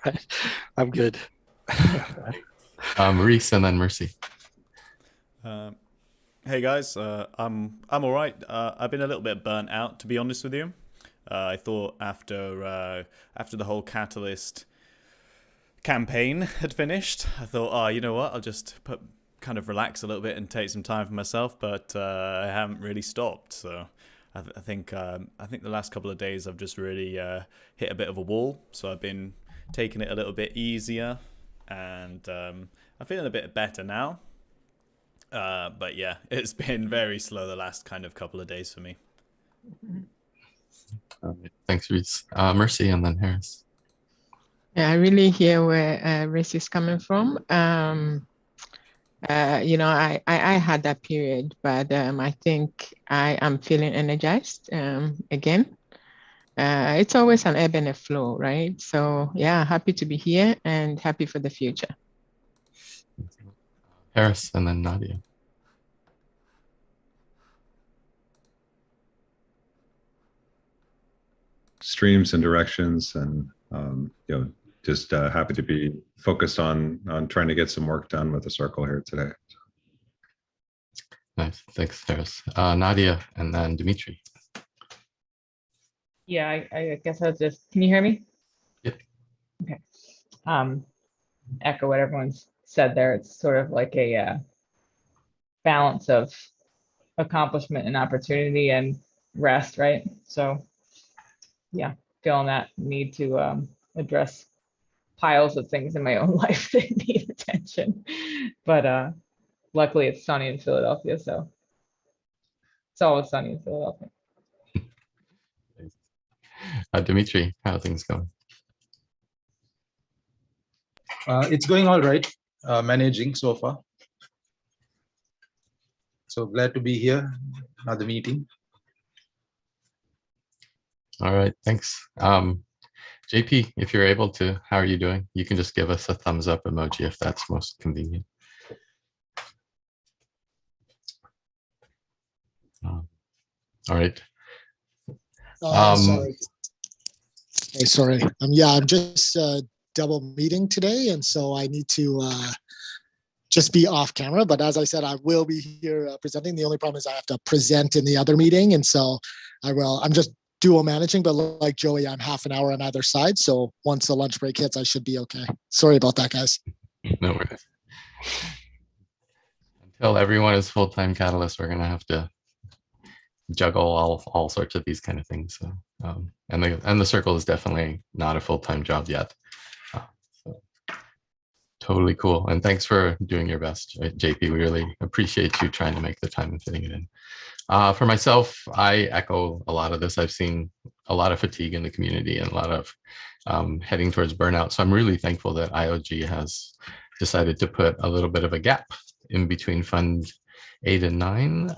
right. I'm good. Rhys and then Mercy. Um, hey guys, I'm all right. I've been a little bit burnt out, to be honest with you. I thought after the whole Catalyst campaign had finished, I thought, oh, you know what? I'll just kind of relax a little bit and take some time for myself. But I haven't really stopped. So I think the last couple of days I've just really hit a bit of a wall. So I've been taking it a little bit easier, and I'm feeling a bit better now. But yeah, it's been very slow the last kind of couple of days for me. Thanks, Rhys. Mercy and then Harris. Yeah, I really hear where Rhys is coming from. I had that period, but I think I am feeling energized again. It's always an ebb and a flow, right? So yeah, happy to be here and happy for the future. Harris and then Nadia. Streams and directions, and just happy to be focused on trying to get some work done with the circle here today. Nice, thanks, Harris. Nadia and then Dimitri. Yeah, I guess I'll just, can you hear me? Yep. Okay. Echo what everyone's said there. It's sort of like a balance of accomplishment and opportunity and rest, right? So yeah, feeling that need to address piles of things in my own life that need attention. But luckily it's sunny in Philadelphia, so it's always sunny in Philadelphia. Dimitri, how are things going? It's going all right, managing so far. So glad to be here, another meeting. All right, thanks. JP, if you're able to, how are you doing? You can just give us a thumbs up emoji if that's most convenient. All right. Sorry. Hey, sorry. Yeah, I'm just double meeting today, and so I need to just be off camera. But as I said, I will be here presenting. The only problem is I have to present in the other meeting, and so I will. I'm just dual managing, but like Joey, I'm half an hour on either side. So once the lunch break hits, I should be okay. Sorry about that, guys. No worries. Until everyone is full-time Catalyst, we're gonna have to juggle all sorts of these kind of things. So, and the circle is definitely not a full-time job yet. So totally cool. And thanks for doing your best, JP. We really appreciate you trying to make the time and fitting it in. For myself, I echo a lot of this. I've seen a lot of fatigue in the community and a lot of heading towards burnout. So I'm really thankful that IOG has decided to put a little bit of a gap in between Fund 8 and 9.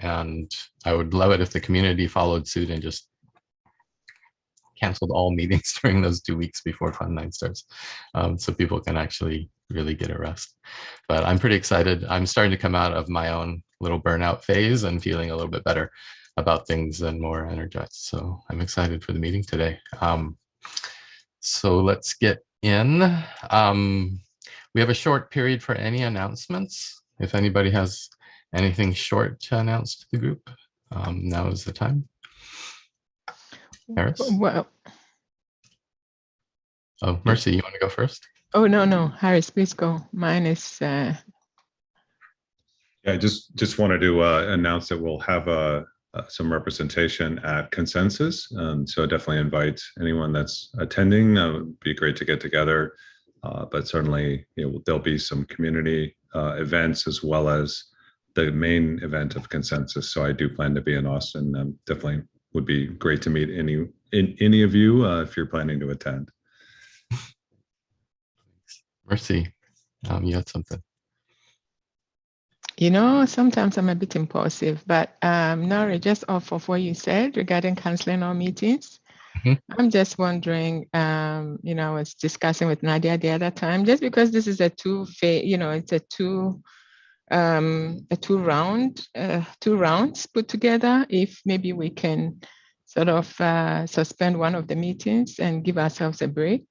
And I would love it if the community followed suit and just canceled all meetings during those 2 weeks before Fund 9 starts, so people can actually really get a rest. But I'm pretty excited. I'm starting to come out of my own little burnout phase and feeling a little bit better about things and more energized. So I'm excited for the meeting today. So let's get in. We have a short period for any announcements. If anybody has anything short to announce to the group, now is the time. Harris? Well, oh, Mercy, you want to go first? Oh, no, Harris, please go. Mine is... Yeah, I just wanted to announce that we'll have some representation at Consensus. So definitely invite anyone that's attending. It would be great to get together. But certainly, there'll be some community events as well as the main event of Consensus. So I do plan to be in Austin. Definitely would be great to meet any of you if you're planning to attend. Mercy, you had something. Sometimes I'm a bit impulsive, but Nora, just off of what you said regarding canceling our meetings, I'm just wondering, I was discussing with Nadia the other time, just because this is a it's a two rounds put together, if maybe we can sort of suspend one of the meetings and give ourselves a break.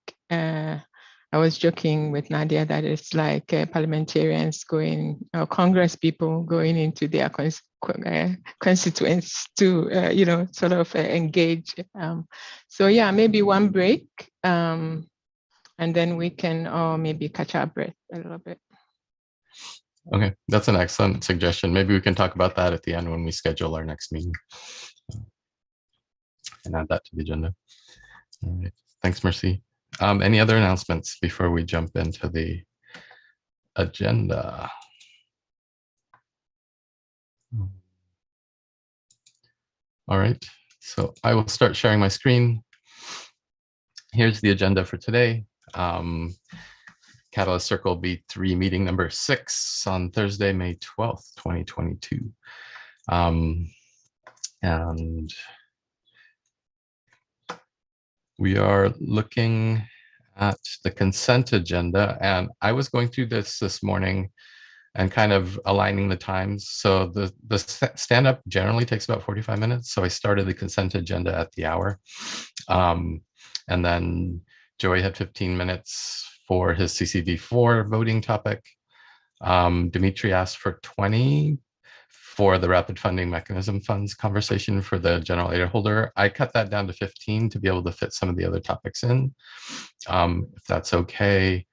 I was joking with Nadia that it's like parliamentarians going, or Congress people going into their constituents to, sort of engage. So yeah, maybe one break, and then we can all maybe catch our breath a little bit. Okay, that's an excellent suggestion. Maybe we can talk about that at the end when we schedule our next meeting and add that to the agenda. All right, thanks, Mercy. Any other announcements before we jump into the agenda? All right, so I will start sharing my screen. Here's the agenda for today. Catalyst Circle B3 meeting number 6 on Thursday, May 12th, 2022. And we are looking at the consent agenda, and I was going through this morning and kind of aligning the times. So the stand-up generally takes about 45 minutes. So I started the consent agenda at the hour. And then Joey had 15 minutes for his CCD4 voting topic. Dimitri asked for 20 for the rapid funding mechanism funds conversation for the general aid holder. I cut that down to 15 to be able to fit some of the other topics in, if that's okay.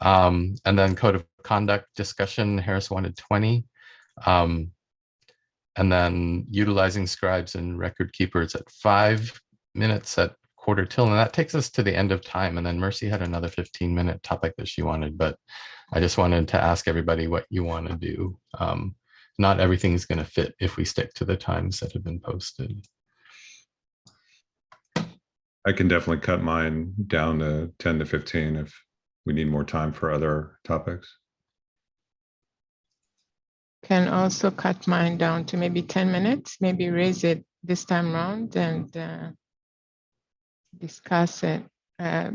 And then code of conduct discussion, Harris wanted 20. And then utilizing scribes and record keepers at 5 minutes at quarter till, and that takes us to the end of time. And then Mercy had another 15-minute topic that she wanted, but I just wanted to ask everybody what you want to do. Not everything's going to fit if we stick to the times that have been posted. I can definitely cut mine down to 10 to 15 if we need more time for other topics. Can also cut mine down to maybe 10 minutes, maybe raise it this time around and discuss it.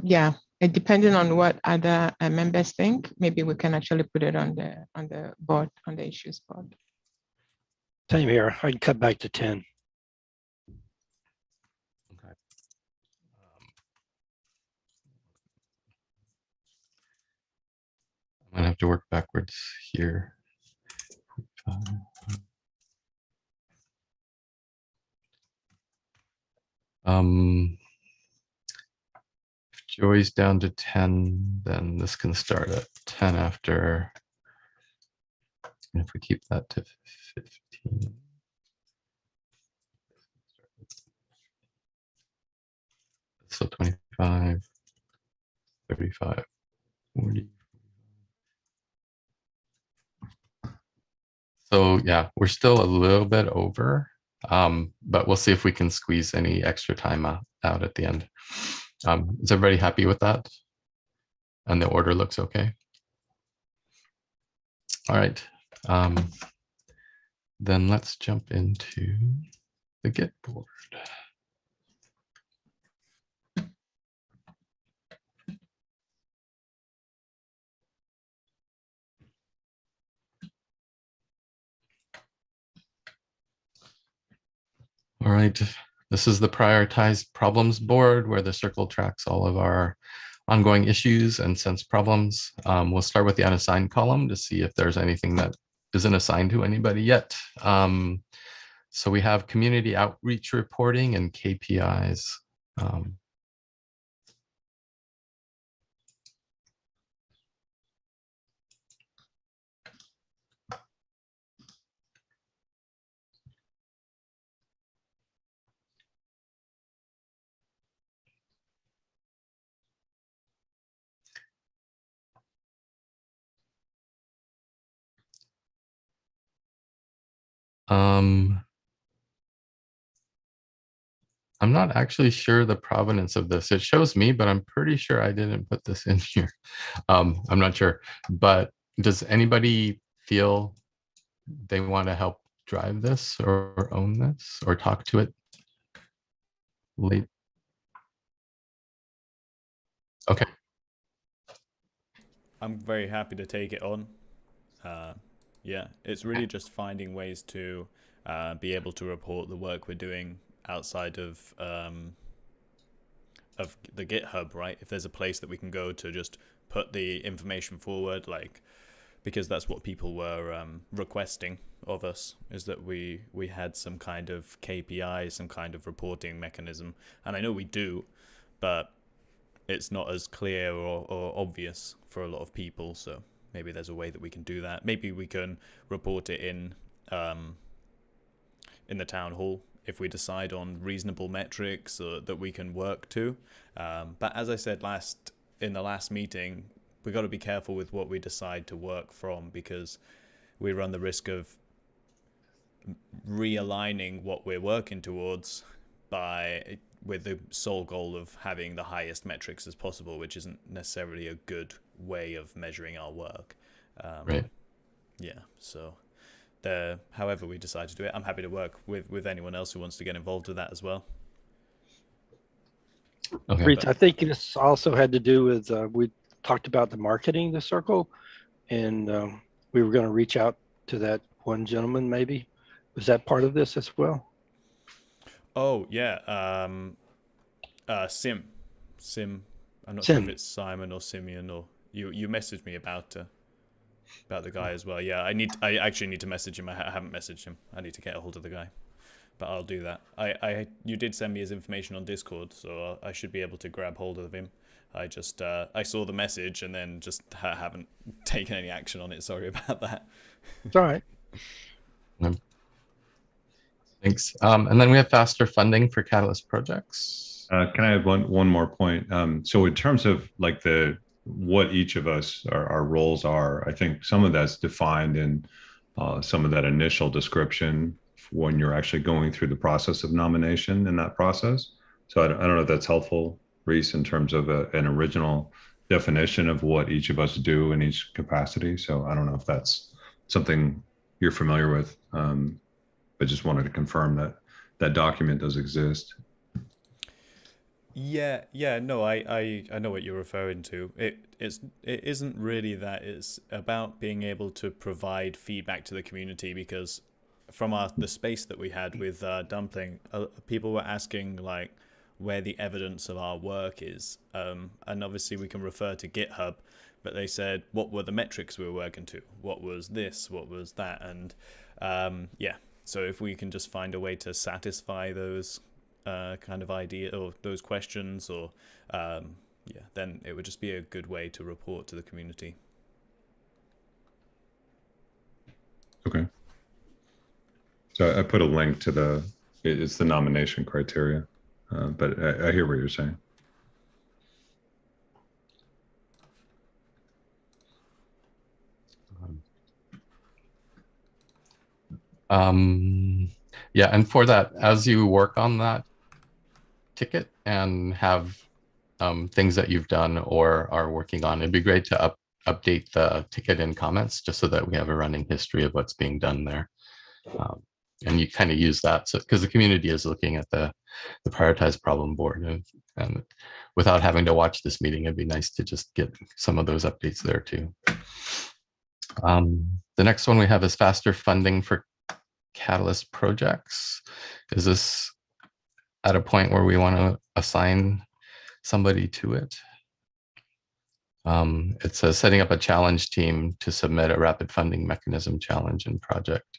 Yeah, depending on what other members think, maybe we can actually put it on the board, on the issues board. Same here. I can cut back to 10. Okay. I'm gonna have to work backwards here. If Joey's down to 10, then this can start at 10 after. And if we keep that to 15. So 25, 35, 40. So yeah, we're still a little bit over, but we'll see if we can squeeze any extra time out at the end. Is everybody happy with that? And the order looks okay? All right. Then let's jump into the Git board. All right, this is the prioritized problems board where the circle tracks all of our ongoing issues and sense problems. We'll start with the unassigned column to see if there's anything that isn't assigned to anybody yet. So we have community outreach reporting and KPIs. I'm not actually sure the provenance of this. It shows me, but I'm pretty sure I didn't put this in here. I'm not sure, but does anybody feel they want to help drive this or own this or talk to it late? Okay. I'm very happy to take it on. Yeah, it's really just finding ways to be able to report the work we're doing outside of the GitHub, right? If there's a place that we can go to just put the information forward, like, because that's what people were requesting of us, is that we had some kind of KPI, some kind of reporting mechanism. And I know we do, but it's not as clear or obvious for a lot of people. So maybe there's a way that we can do that. Maybe we can report it in the town hall if we decide on reasonable metrics that we can work to. But as I said in the last meeting, we got to be careful with what we decide to work from, because we run the risk of realigning what we're working towards with the sole goal of having the highest metrics as possible, which isn't necessarily a good way of measuring our work. Right. Yeah. So however we decide to do it, I'm happy to work with anyone else who wants to get involved with that as well. Okay. Rhys, I think this also had to do with, we talked about the marketing, the circle, and we were going to reach out to that one gentleman, maybe. Was that part of this as well? Oh, yeah. Sim. I'm not sure if it's Simon or Simeon, or you messaged me about the guy as well. Yeah, I actually need to message him. I haven't messaged him. I need to get a hold of the guy, but I'll do that. You did send me his information on Discord, so I should be able to grab hold of him. I just I saw the message and then just haven't taken any action on it. Sorry about that. It's all right. Thanks. And then we have faster funding for Catalyst projects. Can I have one more point? So in terms of like what each of us, our roles are, I think some of that's defined in some of that initial description when you're actually going through the process of nomination in that process. So I don't know if that's helpful, Rhys, in terms of an original definition of what each of us do in each capacity. So I don't know if that's something you're familiar with. I just wanted to confirm that document does exist. Yeah, no, I know what you're referring to. It isn't really that. It's about being able to provide feedback to the community, because from the space that we had with Dumpling, people were asking like where the evidence of our work is, and obviously we can refer to GitHub, but they said what were the metrics we were working to, what was this, what was that, and yeah. So if we can just find a way to satisfy those kind of idea or those questions, or yeah, then it would just be a good way to report to the community. Okay. So I put a link to it's the nomination criteria, but I hear what you're saying. Yeah, and for that, as you work on that ticket and have things that you've done or are working on, it'd be great to update the ticket in comments, just so that we have a running history of what's being done there. And you kind of use that, so because the community is looking at the prioritized problem board, and without having to watch this meeting, it'd be nice to just get some of those updates there too. The next one we have is faster funding for Catalyst projects. Is this at a point where we want to assign somebody to it? It says setting up a challenge team to submit a rapid funding mechanism challenge and project.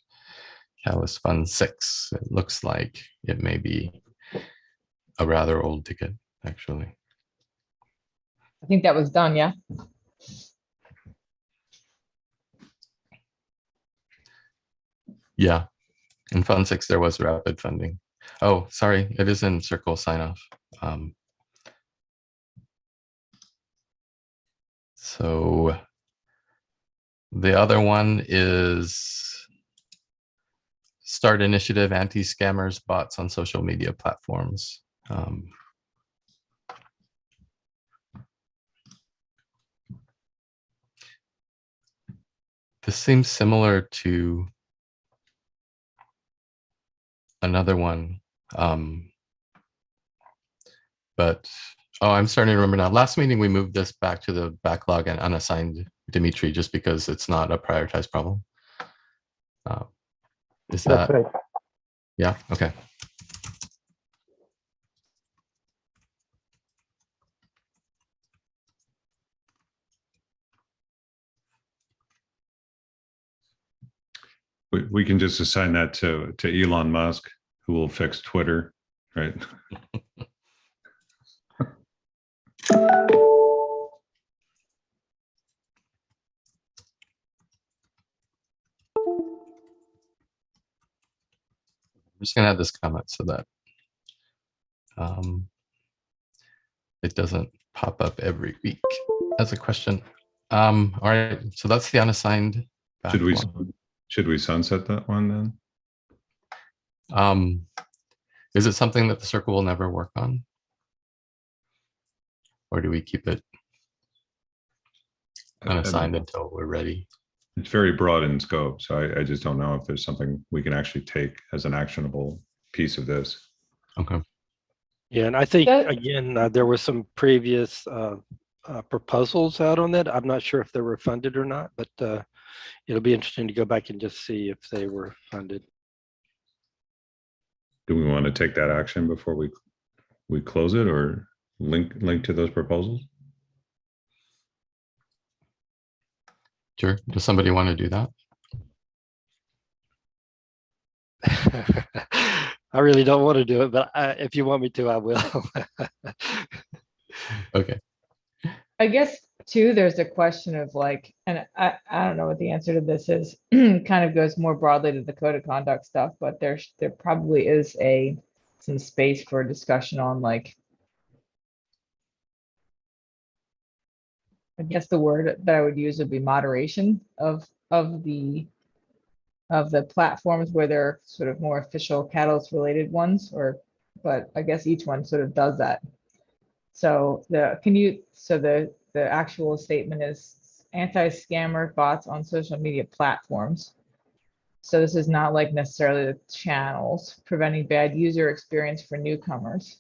Catalyst Fund 6. It looks like it may be a rather old ticket, actually. I think that was done, yeah. Yeah, in Fund 6 there was rapid funding. Oh, sorry, it is in Circle sign off. So the other one is Start Initiative Anti-Scammers Bots on Social Media Platforms. This seems similar to another one, but oh, I'm starting to remember now. Last meeting we moved this back to the backlog and unassigned Dimitri just because it's not a prioritized problem. Is that That's right. Yeah, okay. We can just assign that to Elon Musk, who will fix Twitter, right? I'm just gonna add this comment so that it doesn't pop up every week as a question. All right, so that's the unassigned backlog. Should we sunset that one then? Is it something that the circle will never work on? Or do we keep it unassigned until we're ready? It's very broad in scope, so I just don't know if there's something we can actually take as an actionable piece of this. Okay. Yeah, and I think, again, there were some previous proposals out on that. I'm not sure if they were funded or not, but it'll be interesting to go back and just see if they were funded. Do we want to take that action before we close it, or link to those proposals? Sure. Does somebody want to do that? I really don't want to do it, but if you want me to, I will. Okay. I guess too, there's a question of like, and I don't know what the answer to this is, kind of goes more broadly to the code of conduct stuff, but there probably is some space for discussion on like, I guess the word that I would use would be moderation of the platforms where they're sort of more official Catalyst related ones, but I guess each one sort of does that. So the actual statement is anti-scammer bots on social media platforms. So this is not like necessarily the channels, preventing bad user experience for newcomers.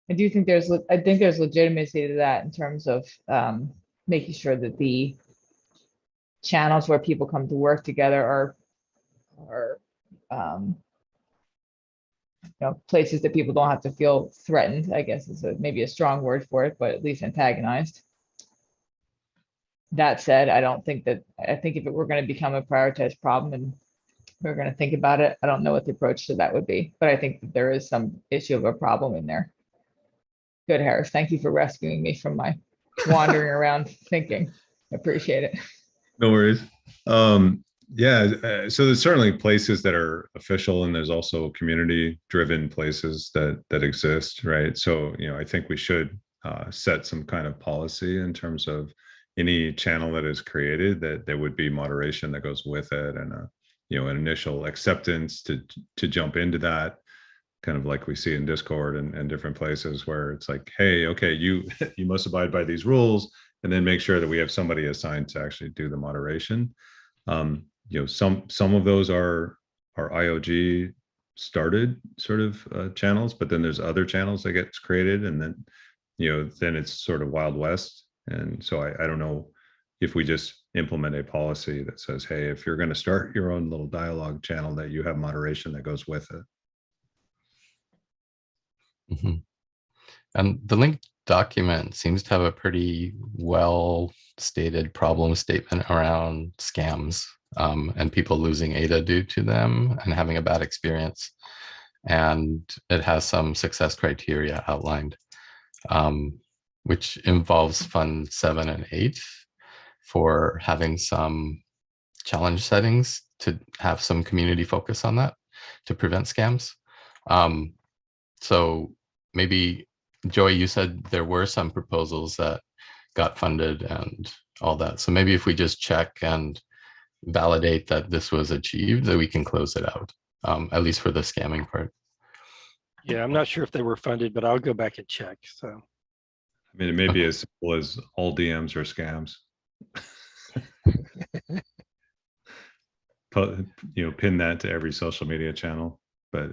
I think there's legitimacy to that in terms of making sure that the channels where people come to work together are places that people don't have to feel threatened, I guess is maybe a strong word for it, but at least antagonized. That said, I think if it were going to become a prioritized problem and we're going to think about it, I don't know what the approach to that would be, but I think that there is some issue of a problem in there. Good, Harris. Thank you for rescuing me from my wandering around thinking. I appreciate it. No worries. Yeah, so there's certainly places that are official, and there's also community-driven places that exist, right? So, I think we should set some kind of policy in terms of any channel that is created, that there would be moderation that goes with it, and an initial acceptance to jump into that, kind of like we see in Discord and different places where it's like, hey, okay, you must abide by these rules, and then make sure that we have somebody assigned to actually do the moderation. Some of those are IOG started sort of channels, but then there's other channels that gets created, and then then it's sort of Wild West. And so I don't know if we just implement a policy that says, hey, if you're going to start your own little dialogue channel, that you have moderation that goes with it. Mm-hmm. And the linked document seems to have a pretty well stated problem statement around scams and people losing ADA due to them and having a bad experience. And it has some success criteria outlined, which involves Fund 7 and 8 for having some challenge settings to have some community focus on that to prevent scams. So maybe, Joey, you said there were some proposals that got funded and all that. So maybe if we just check and validate that this was achieved, that we can close it out, at least for the scamming part. Yeah, I'm not sure if they were funded, but I'll go back and check. So, I mean, it may be as simple as all DMs are scams. Pin that to every social media channel. But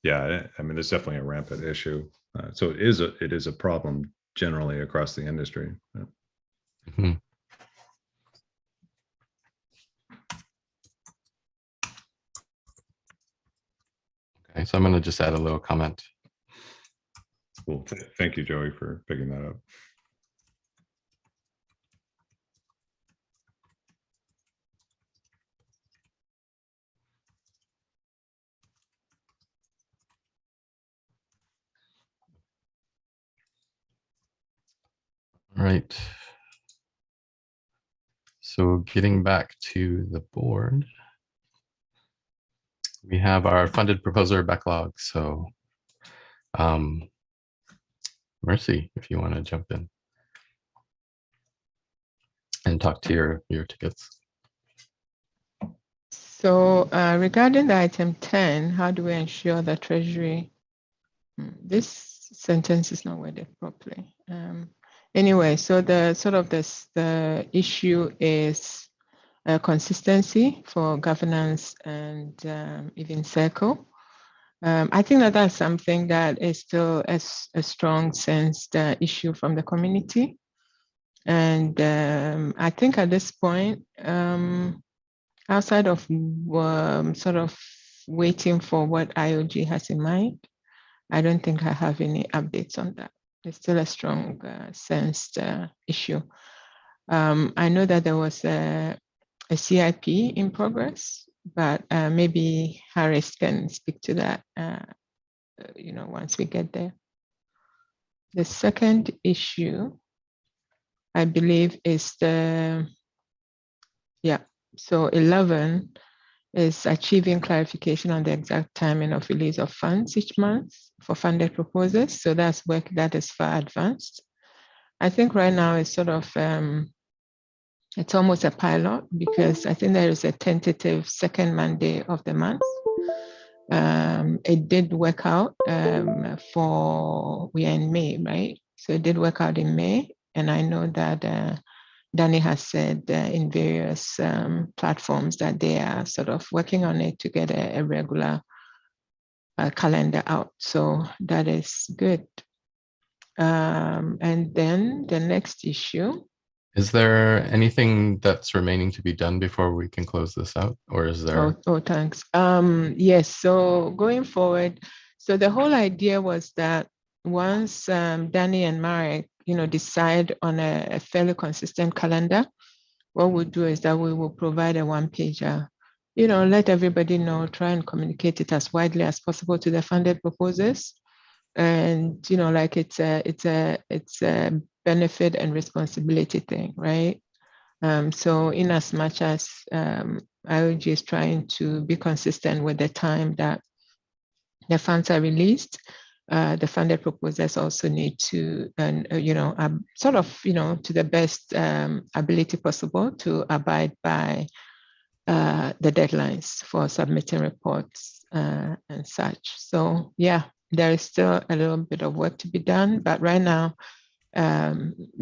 yeah, I mean, it's definitely a rampant issue. So it is a problem generally across the industry. Mm-hmm. Okay, so I'm going to just add a little comment. Cool. Thank you, Joey, for picking that up. right. So getting back to the board, we have our funded proposer backlog. So Mercy, if you want to jump in and talk to your tickets. So regarding the item 10, how do we ensure the treasury? This sentence is not worded properly. Anyway, so the issue is consistency for governance and even circle. I think that's something that is still a strong sensed issue from the community. And I think at this point, outside of sort of waiting for what IOG has in mind, I don't think I have any updates on that. It's still a strong sensed issue. I know that there was a CIP in progress, but maybe Harris can speak to that, once we get there. The second issue, I believe, is so 11 is achieving clarification on the exact timing of release of funds each month for funded proposals. So that's work that is far advanced. I think right now it's sort of, it's almost a pilot because I think there is a tentative second Monday of the month. It did work out we are in May, right? So it did work out in May. And I know that Danny has said in various platforms that they are sort of working on it to get a regular calendar out. So that is good. And then the next issue. Is there anything that's remaining to be done before we can close this out, or is there? Oh, thanks. Yes, so going forward, so the whole idea was that once Danny and Marek, decide on a fairly consistent calendar, what we'll do is that we will provide a one-pager, let everybody know, try and communicate it as widely as possible to the funded proposers. And, like it's a benefit and responsibility thing, right? So in as much as IOG is trying to be consistent with the time that the funds are released, the funded proposers also need to, sort of, to the best ability possible to abide by the deadlines for submitting reports and such. So yeah, there is still a little bit of work to be done, but right now,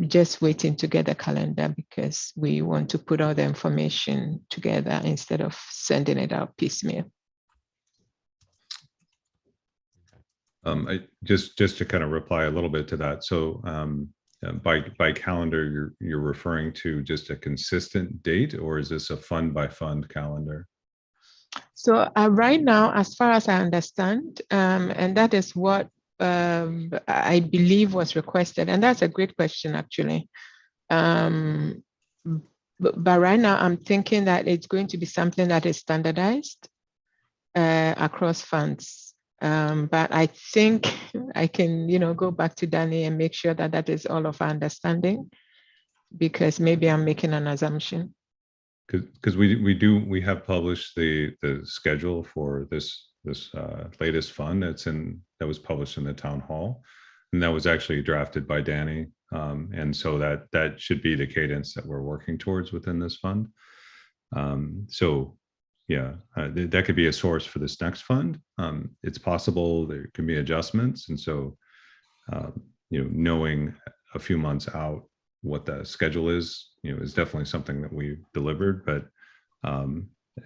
just waiting to get a calendar because we want to put all the information together instead of sending it out piecemeal. Just to kind of reply a little bit to that. So by calendar, you're referring to just a consistent date, or is this a fund by fund calendar? So right now, as far as I understand, and that is what I believe was requested, and that's a great question actually. But right now, I'm thinking that it's going to be something that is standardized across funds. But I think I can, go back to Danny and make sure that that is all of our understanding, because maybe I'm making an assumption. Because we have published the schedule for this latest fund that was published in the town hall, and that was actually drafted by Danny, and so that should be the cadence that we're working towards within this fund. So yeah, that could be a source for this next fund. It's possible there can be adjustments, and so knowing a few months out what the schedule is definitely something that we've delivered, but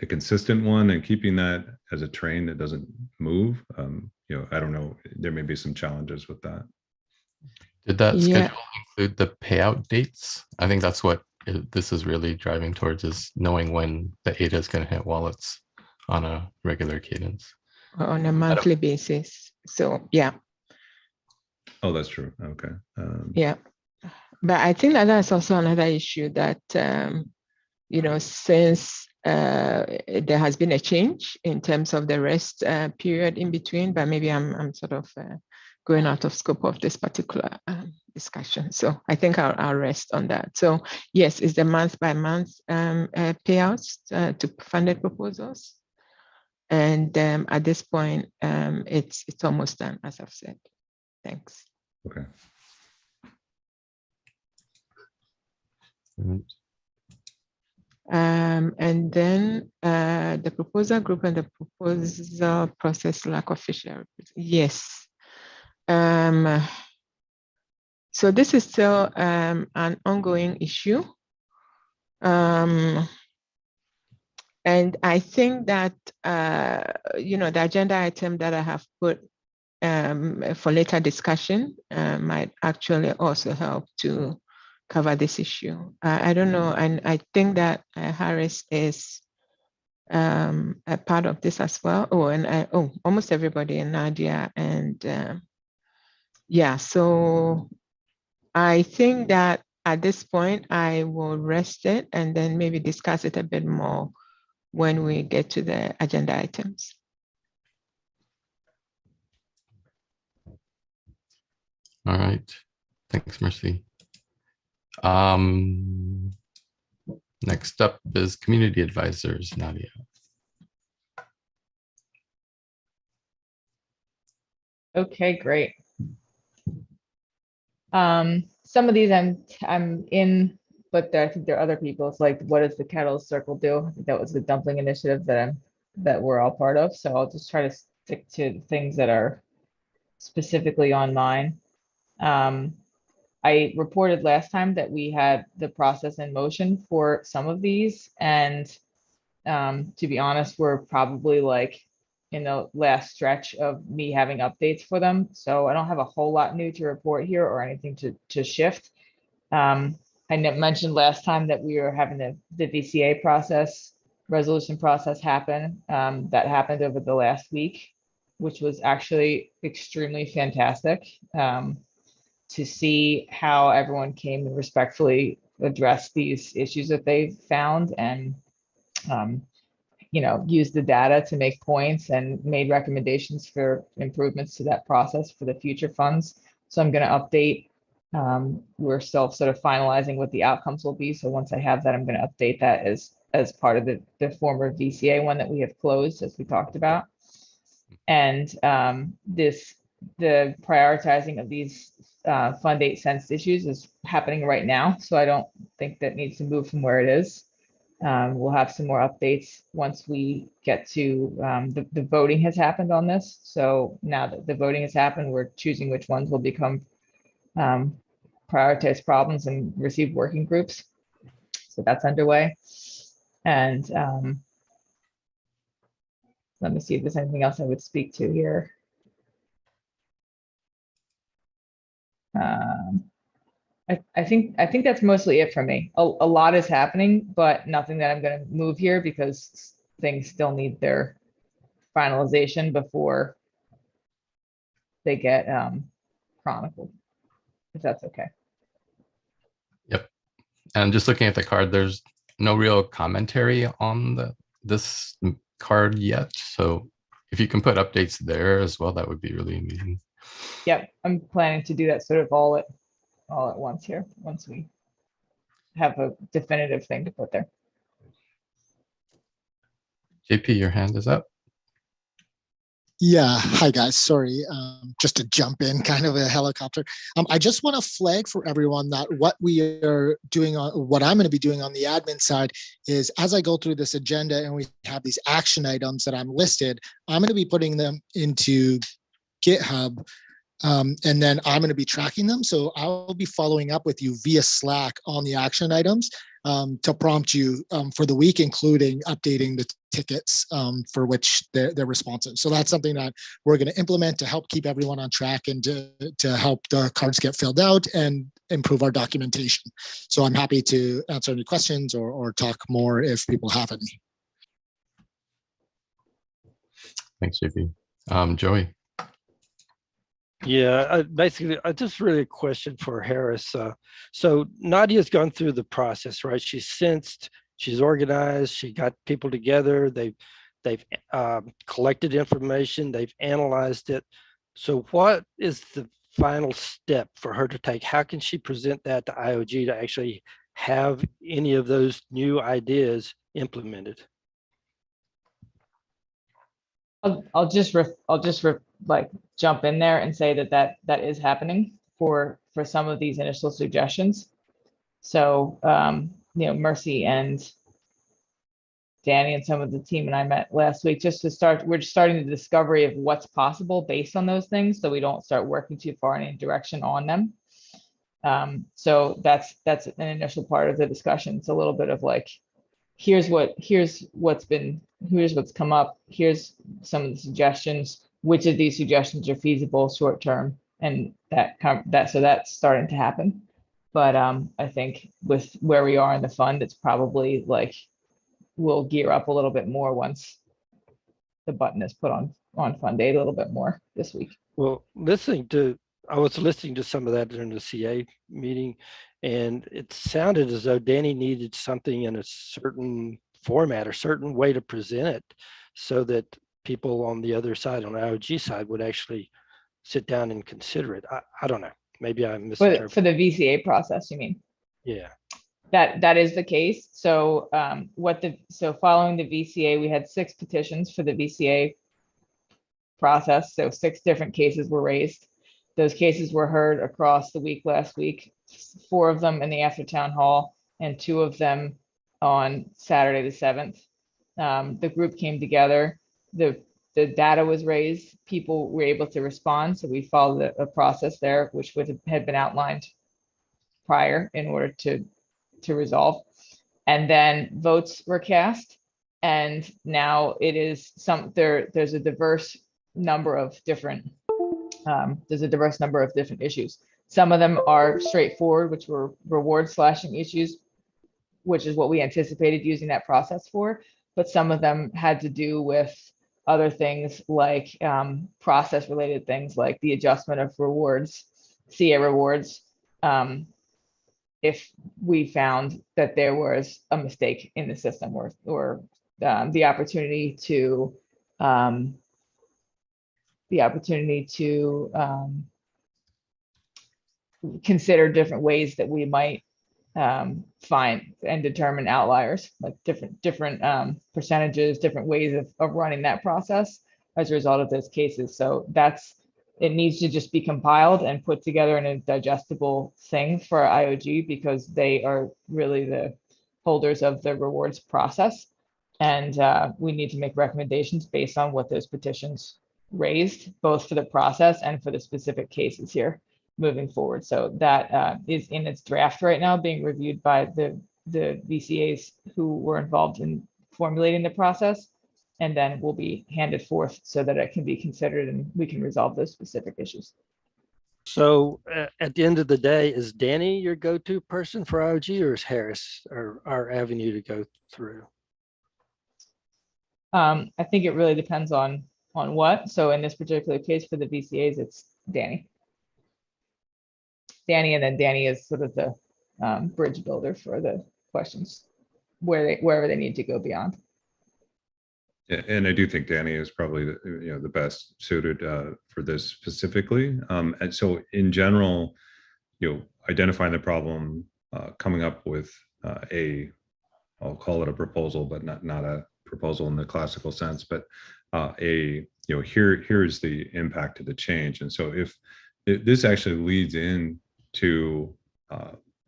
a consistent one and keeping that as a train that doesn't move, I don't know, there may be some challenges with that. Did that schedule include the payout dates? I think that's what this is really driving towards, is knowing when the ADA is going to hit wallets on a regular cadence. On a monthly basis. So yeah. Oh, that's true. Okay. Yeah. But I think that that's also another issue that, since there has been a change in terms of the rest period in between, but maybe I'm sort of going out of scope of this particular discussion. So I think I'll rest on that. So yes, it's the month by month payouts to funded proposals. And at this point, it's almost done, as I've said. Thanks. Okay. And then the proposal group and the proposal process lack of official. Yes. So this is still an ongoing issue. And I think that, the agenda item that I have put for later discussion might actually also help to cover this issue. I don't know, and I think that Harris is a part of this as well. Oh, and almost everybody, and Nadia, and yeah. So I think that at this point I will rest it and then maybe discuss it a bit more when we get to the agenda items. All right. Thanks, Mercy. Next up is community advisors, Nadia. Okay, great. Some of these I'm in, but I think there are other people. It's like, what does the Catalyst Circle do? I think that was the dumpling initiative that we're all part of. So I'll just try to stick to things that are specifically online. I reported last time that we had the process in motion for some of these, and to be honest, we're probably like in the last stretch of me having updates for them. So I don't have a whole lot new to report here or anything to shift. I mentioned last time that we were having the VCA process, resolution process happen. That happened over the last week, which was actually extremely fantastic. To see how everyone came and respectfully addressed these issues that they found, and used the data to make points and made recommendations for improvements to that process for the future funds. So I'm going to update. We're still sort of finalizing what the outcomes will be. So once I have that, I'm going to update that as part of the former VCA one that we have closed, as we talked about. And the prioritizing of these fund 8 cents issues is happening right now. So I don't think that needs to move from where it is. We'll have some more updates once we get to the voting has happened on this. So now that the voting has happened, we're choosing which ones will become prioritized problems and receive working groups. So that's underway. And let me see if there's anything else I would speak to here. I think that's mostly it for me. A lot is happening, but nothing that I'm going to move here because things still need their finalization before they get chronicled, if that's okay. Yep. And just looking at the card, there's no real commentary on this card yet. So if you can put updates there as well, that would be really amazing. Yep, I'm planning to do that sort of all at once here, once we have a definitive thing to put there. JP, your hand is up. Yeah, hi guys, sorry, just to jump in, kind of a helicopter. I just want to flag for everyone that what we are doing what I'm going to be doing on the admin side is, as I go through this agenda and we have these action items that I'm listed, I'm going to be putting them into GitHub. And then I'm going to be tracking them. So I'll be following up with you via Slack on the action items to prompt you for the week, including updating the tickets for which they're responsive. So that's something that we're going to implement to help keep everyone on track and to help the cards get filled out and improve our documentation. So I'm happy to answer any questions or talk more if people have any. Thanks, JP. Joey. Yeah, basically, just really a question for Harris. So Nadia's gone through the process, right? She's sensed, she's organized, she got people together, they've collected information, they've analyzed it. So what is the final step for her to take? How can she present that to IOG to actually have any of those new ideas implemented? I'll just like jump in there and say that is happening for some of these initial suggestions. So you know, Mercy and Danny and some of the team and I met last week just to start. We're just starting the discovery of what's possible based on those things, so we don't start working too far in any direction on them. So that's an initial part of the discussion. It's a little bit of like, here's what's come up. Here's some of the suggestions. Which of these suggestions are feasible short term, and so that's starting to happen. But I think with where we are in the fund, it's probably like we'll gear up a little bit more once the button is put on fund aid a little bit more this week. Well, I was listening to some of that during the CA meeting, and it sounded as though Danny needed something in a certain format or certain way to present it so that people on the other side, on the IOG side, would actually sit down and consider it. I don't know. Maybe I misinterpreted. For the VCA process, you mean? Yeah. That is the case. So following the VCA, we had 6 petitions for the VCA process. So 6 different cases were raised. Those cases were heard across the week last week, 4 of them in the after town hall and 2 of them on Saturday the 7th. The group came together, the data was raised, people were able to respond. So we followed a process there, which had been outlined prior in order to resolve. And then votes were cast. And now it is there's a diverse number of different issues. Some of them are straightforward, which were reward slashing issues, which is what we anticipated using that process for. But some of them had to do with other things like process related things like the adjustment of rewards, CA rewards. If we found that there was a mistake in the system or the opportunity to consider different ways that we might find and determine outliers, like different percentages, different ways of running that process as a result of those cases. So it needs to just be compiled and put together in a digestible thing for IOG, because they are really the holders of the rewards process. And we need to make recommendations based on what those petitions raised, both for the process and for the specific cases here moving forward. So that is in its draft right now, being reviewed by the VCAs who were involved in formulating the process, and then will be handed forth so that it can be considered and we can resolve those specific issues. So at the end of the day, is Danny your go-to person for IOG, or is Harris our avenue to go through? I think it really depends on what. So in this particular case for the VCAs, it's Danny, and then Danny is sort of the bridge builder for the questions wherever they need to go beyond. Yeah, and I do think Danny is probably the best suited for this specifically. And so in general, identifying the problem, coming up with I'll call it a proposal, but not a proposal in the classical sense, but here's the impact of the change. And so if this actually leads in to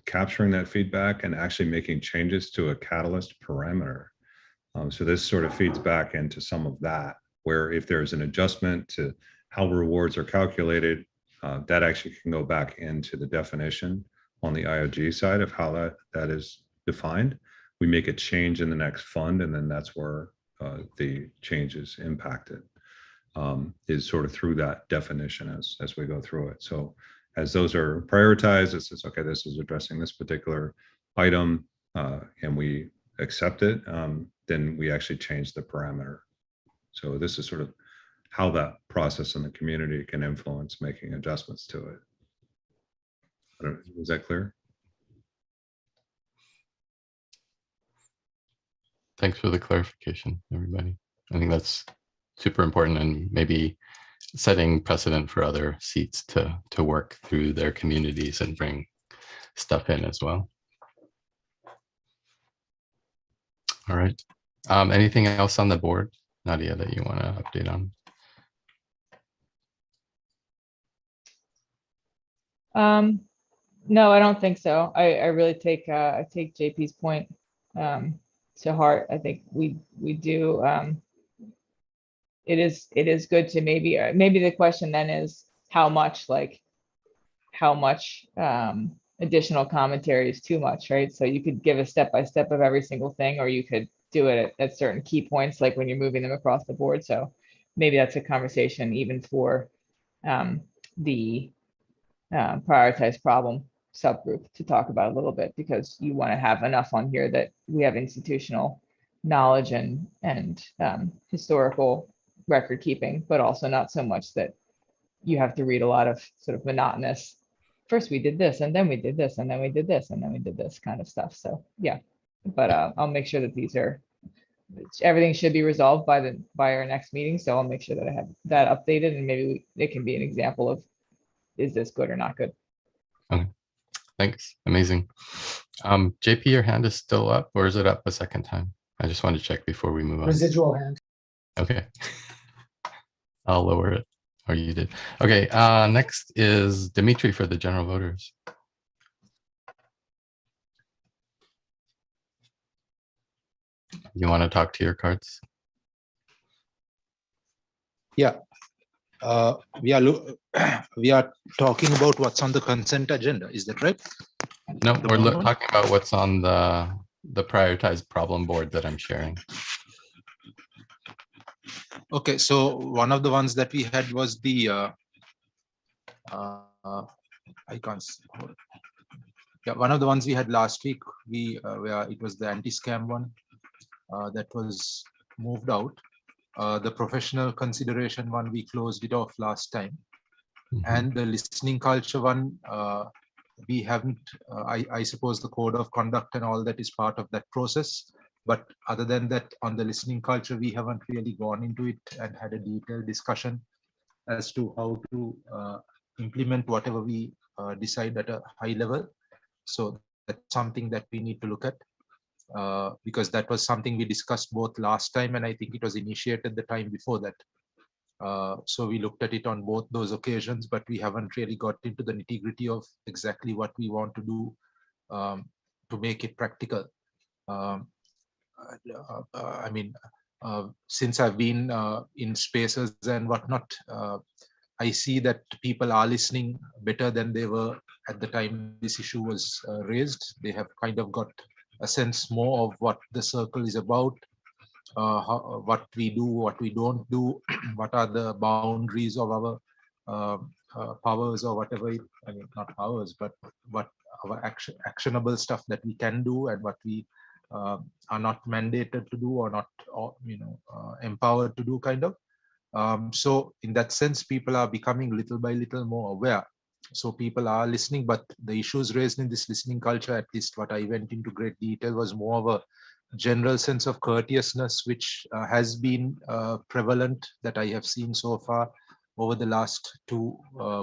capturing that feedback and actually making changes to a Catalyst parameter. So this sort of feeds back into some of that, where if there's an adjustment to how rewards are calculated, that actually can go back into the definition on the IOG side of how that is defined. We make a change in the next fund, and then that's where the change is impacted, is sort of through that definition as we go through it. So as those are prioritized, it says, okay, this is addressing this particular item, and we accept it, then we actually change the parameter. So this is sort of how that process in the community can influence making adjustments to it. Is that clear? Thanks for the clarification, everybody. I think that's super important, and maybe setting precedent for other seats to work through their communities and bring stuff in as well. All right. Anything else on the board, Nadia, that you want to update on? No, I don't think so. I really take I take JP's point to heart. I think we do. It is good to maybe the question then is how much additional commentary is too much, right? So you could give a step-by-step of every single thing, or you could do it at certain key points, like when you're moving them across the board. So maybe that's a conversation even for the prioritized problem subgroup to talk about a little bit, because you want to have enough on here that we have institutional knowledge and historical record keeping, but also not so much that you have to read a lot of sort of monotonous, first we did this and then we did this and then we did this and then we did this kind of stuff. So yeah, but I'll make sure that these are, everything should be resolved by our next meeting. So I'll make sure that I have that updated, and maybe it can be an example of, is this good or not good? Okay. Thanks. Amazing. JP, your hand is still up, or is it up a second time? I just wanted to check before we move on. Residual hand. Okay. I'll lower it. Or you did. Okay. Next is Dimitri for the general voters. You want to talk to your cards? Yeah. We are talking about what's on the consent agenda. Is that right? No, we're talking about what's on the prioritized problem board that I'm sharing. Okay, so one of the ones that we had was the I can't see. Yeah, one of the ones we had last week, where it was the anti-scam one that was moved out. The professional consideration one, we closed it off last time. And the listening culture one, we haven't, I suppose the code of conduct and all that is part of that process. But other than that, on the listening culture, we haven't really gone into it and had a detailed discussion as to how to implement whatever we decide at a high level. So that's something that we need to look at, because that was something we discussed both last time, and I think it was initiated the time before that. So we looked at it on both those occasions, but we haven't really got into the nitty-gritty of exactly what we want to do to make it practical. I mean, since I've been in spaces and whatnot, I see that people are listening better than they were at the time this issue was raised. They have kind of got a sense more of what the circle is about, what we do, what we don't do, what are the boundaries of our powers or whatever. I mean, not powers, but what our actionable stuff that we can do and what we are not mandated to do or not, empowered to do, kind of. So in that sense, people are becoming little by little more aware. So people are listening, but the issues raised in this listening culture, at least what I went into great detail, was more of a general sense of courteousness, which has been prevalent that I have seen so far over the last 2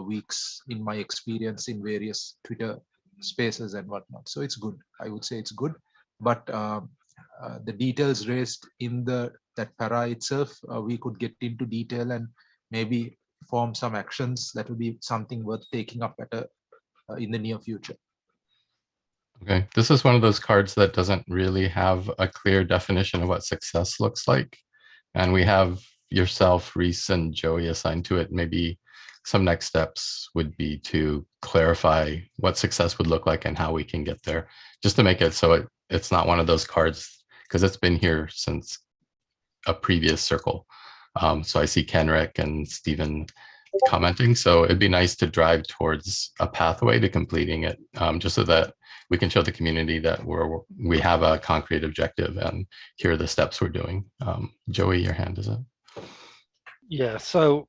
weeks in my experience in various Twitter spaces and whatnot. So it's good. I would say it's good. But the details raised in that para itself, we could get into detail and maybe form some actions that will be something worth taking up in the near future. Okay, this is one of those cards that doesn't really have a clear definition of what success looks like. And we have yourself, Rhys, and Joey assigned to it. Maybe some next steps would be to clarify what success would look like and how we can get there, just to make it so it's not one of those cards, because it's been here since a previous circle. So I see Kenrick and Stephen commenting. So it'd be nice to drive towards a pathway to completing it, just so that we can show the community that we have a concrete objective and here are the steps we're doing. Joey, your hand is up. Yeah, so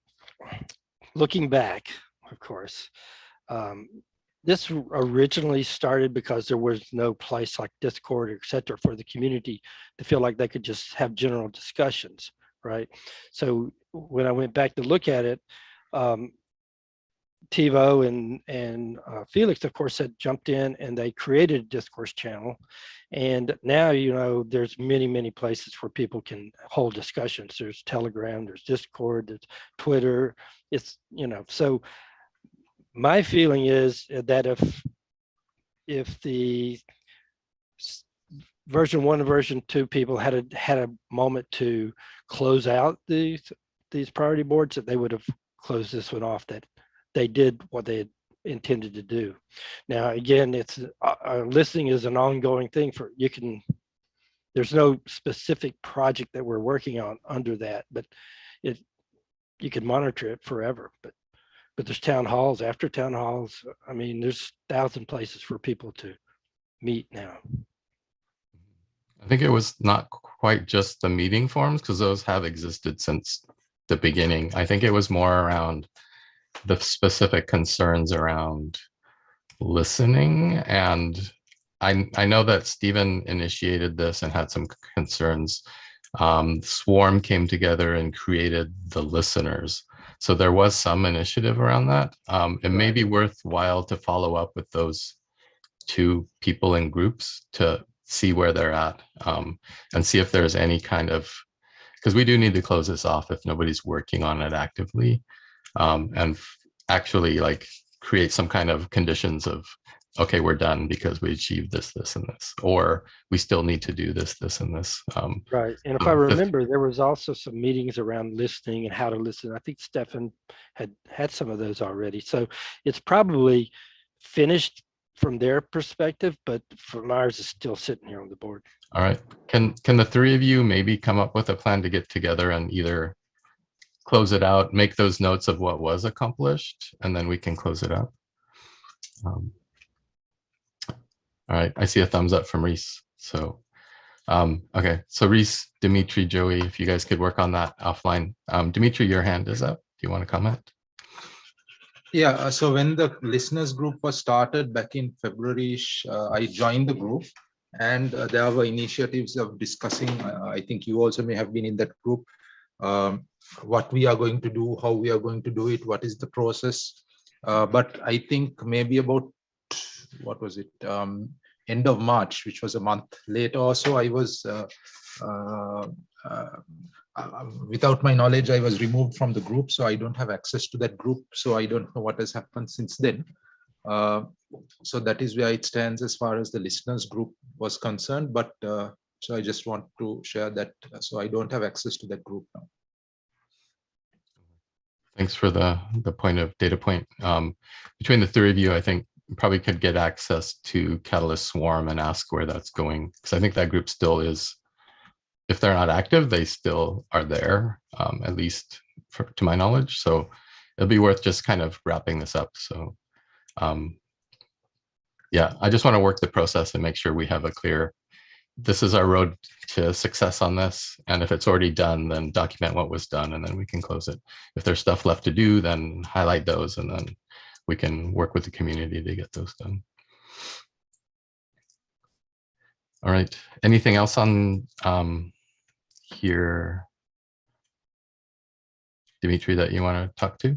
looking back, of course, this originally started because there was no place like Discord, et cetera, for the community to feel like they could just have general discussions, right? So when I went back to look at it, TiVo and Felix, of course, had jumped in and they created a discourse channel. And now, there's many places where people can hold discussions. There's Telegram, there's Discord, there's Twitter. It's, so my feeling is that if the version 1 and version 2 people had a moment to close out these priority boards, that they would have closed this one off, that they did what they had intended to do. Now, again, it's listening is an ongoing thing there's no specific project that we're working on under that, but you can monitor it forever. But there's town halls after town halls. I mean, there's 1,000 places for people to meet now. I think it was not quite just the meeting forums, because those have existed since the beginning. I think it was more around the specific concerns around listening. And I know that Stephen initiated this and had some concerns. Swarm came together and created the listeners. So there was some initiative around that. It may be worthwhile to follow up with those 2 people in groups to see where they're at, and see if there's any kind of, because we do need to close this off if nobody's working on it actively, and actually like create some kind of conditions of, okay, we're done because we achieved this, this, and this, or we still need to do this, this, and this. Right. And if I remember, there was also some meetings around listening and how to listen. I think Stefan had some of those already. So it's probably finished from their perspective, but from ours is still sitting here on the board. All right. Can the 3 of you maybe come up with a plan to get together and either close it out, make those notes of what was accomplished, and then we can close it up? All right. I see a thumbs up from Rhys. So, okay. So Rhys, Dimitri, Joey, if you guys could work on that offline. Dimitri, your hand is up. Do you want to comment? Yeah, so when the listeners group was started back in February, I joined the group, and there were initiatives of discussing, I think you also may have been in that group, what we are going to do, how we are going to do it, what is the process. But I think maybe about, what was it, end of March, which was a month later or so, I was, without my knowledge, I was removed from the group, so I don't have access to that group. So I don't know what has happened since then. So that is where it stands as far as the listeners group was concerned. But so I just want to share that. So I don't have access to that group now. Thanks for the data point. Between the 3 of you, I think probably could get access to Catalyst Swarm and ask where that's going, because I think that group still is. If they're not active, they still are there, at least to my knowledge. So it'll be worth just kind of wrapping this up. So yeah, I just want to work the process and make sure we have a clear, this is our road to success on this. And if it's already done, then document what was done, and then we can close it. If there's stuff left to do, then highlight those, and then we can work with the community to get those done. All right, anything else on here, Dimitri, that you want to talk to?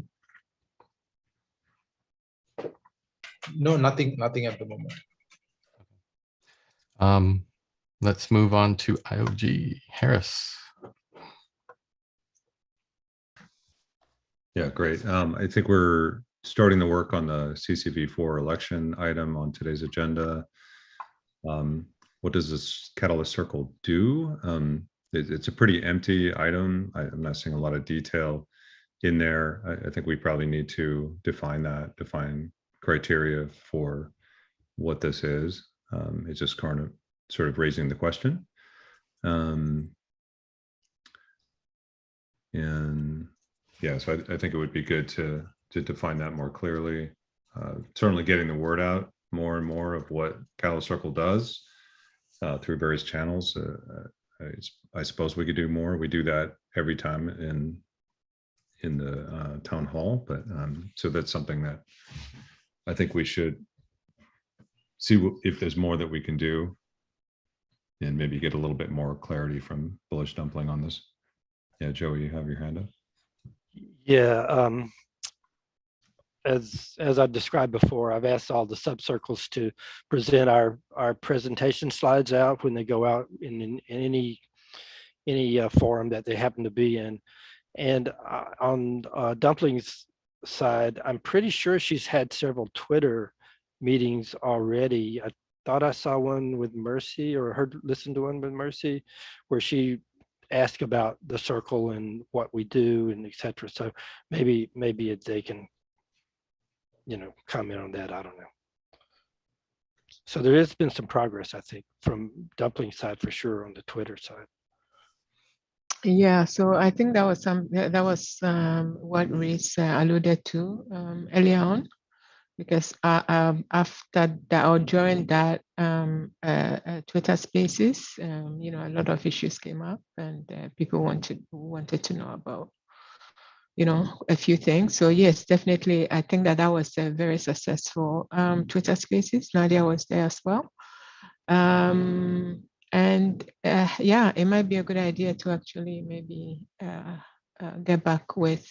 No, nothing at the moment. Let's move on to IOG. Harris. Yeah, great. I think we're starting the work on the CCV4 election item on today's agenda. What does this Catalyst Circle do? It's a pretty empty item. I'm not seeing a lot of detail in there. I think we probably need to define criteria for what this is. It's just kind of sort of raising the question. And yeah, so I think it would be good to define that more clearly. Certainly getting the word out more and more of what Catalyst Circle does through various channels. I suppose we could do more. We do that every time in the town hall, but so that's something that I think we should see if there's more that we can do, and maybe get a little bit more clarity from Bullish Dumpling on this. Yeah, Joey, you have your hand up. Yeah, as I've described before, I've asked all the subcircles to present our presentation slides out when they go out in any forum that they happen to be in. And on Dumpling's side, I'm pretty sure she's had several Twitter meetings already. I thought I saw one with Mercy, or listened to one with Mercy, where she asked about the circle and what we do and etc. So maybe they can, comment on that. I don't know. So there has been some progress, I think, from Dumpling side for sure on the Twitter side. Yeah, so I think that was what Rhys alluded to earlier on, because after that or during that Twitter Spaces, a lot of issues came up, and people wanted to know about, a few things. So yes, definitely, I think that was a very successful Twitter Spaces. Nadia was there as well. And yeah, it might be a good idea to actually maybe get back with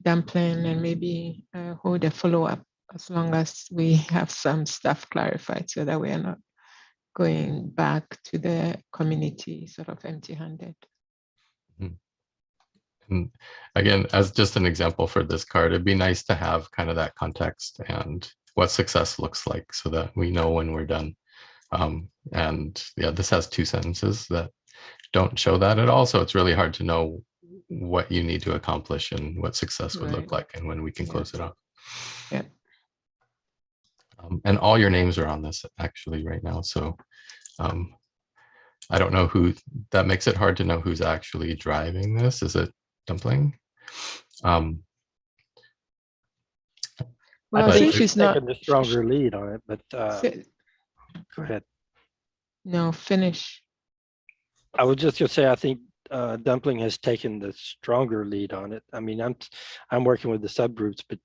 Dumpling and maybe hold a follow-up, as long as we have some stuff clarified, so that we are not going back to the community sort of empty-handed. And again, as just an example for this card, it'd be nice to have kind of that context and what success looks like, so that we know when we're done. And yeah, this has 2 sentences that don't show that at all. So it's really hard to know what you need to accomplish and what success would look like, and when we can close it off. Yeah. And all your names are on this actually right now. So I don't know who, that makes it hard to know who's actually driving this. Is it Dumpling? Well, I think since she's not taking the stronger lead on it, but go ahead. No, finish. I was just gonna say, I think Dumpling has taken the stronger lead on it. I mean, I'm working with the subgroups, but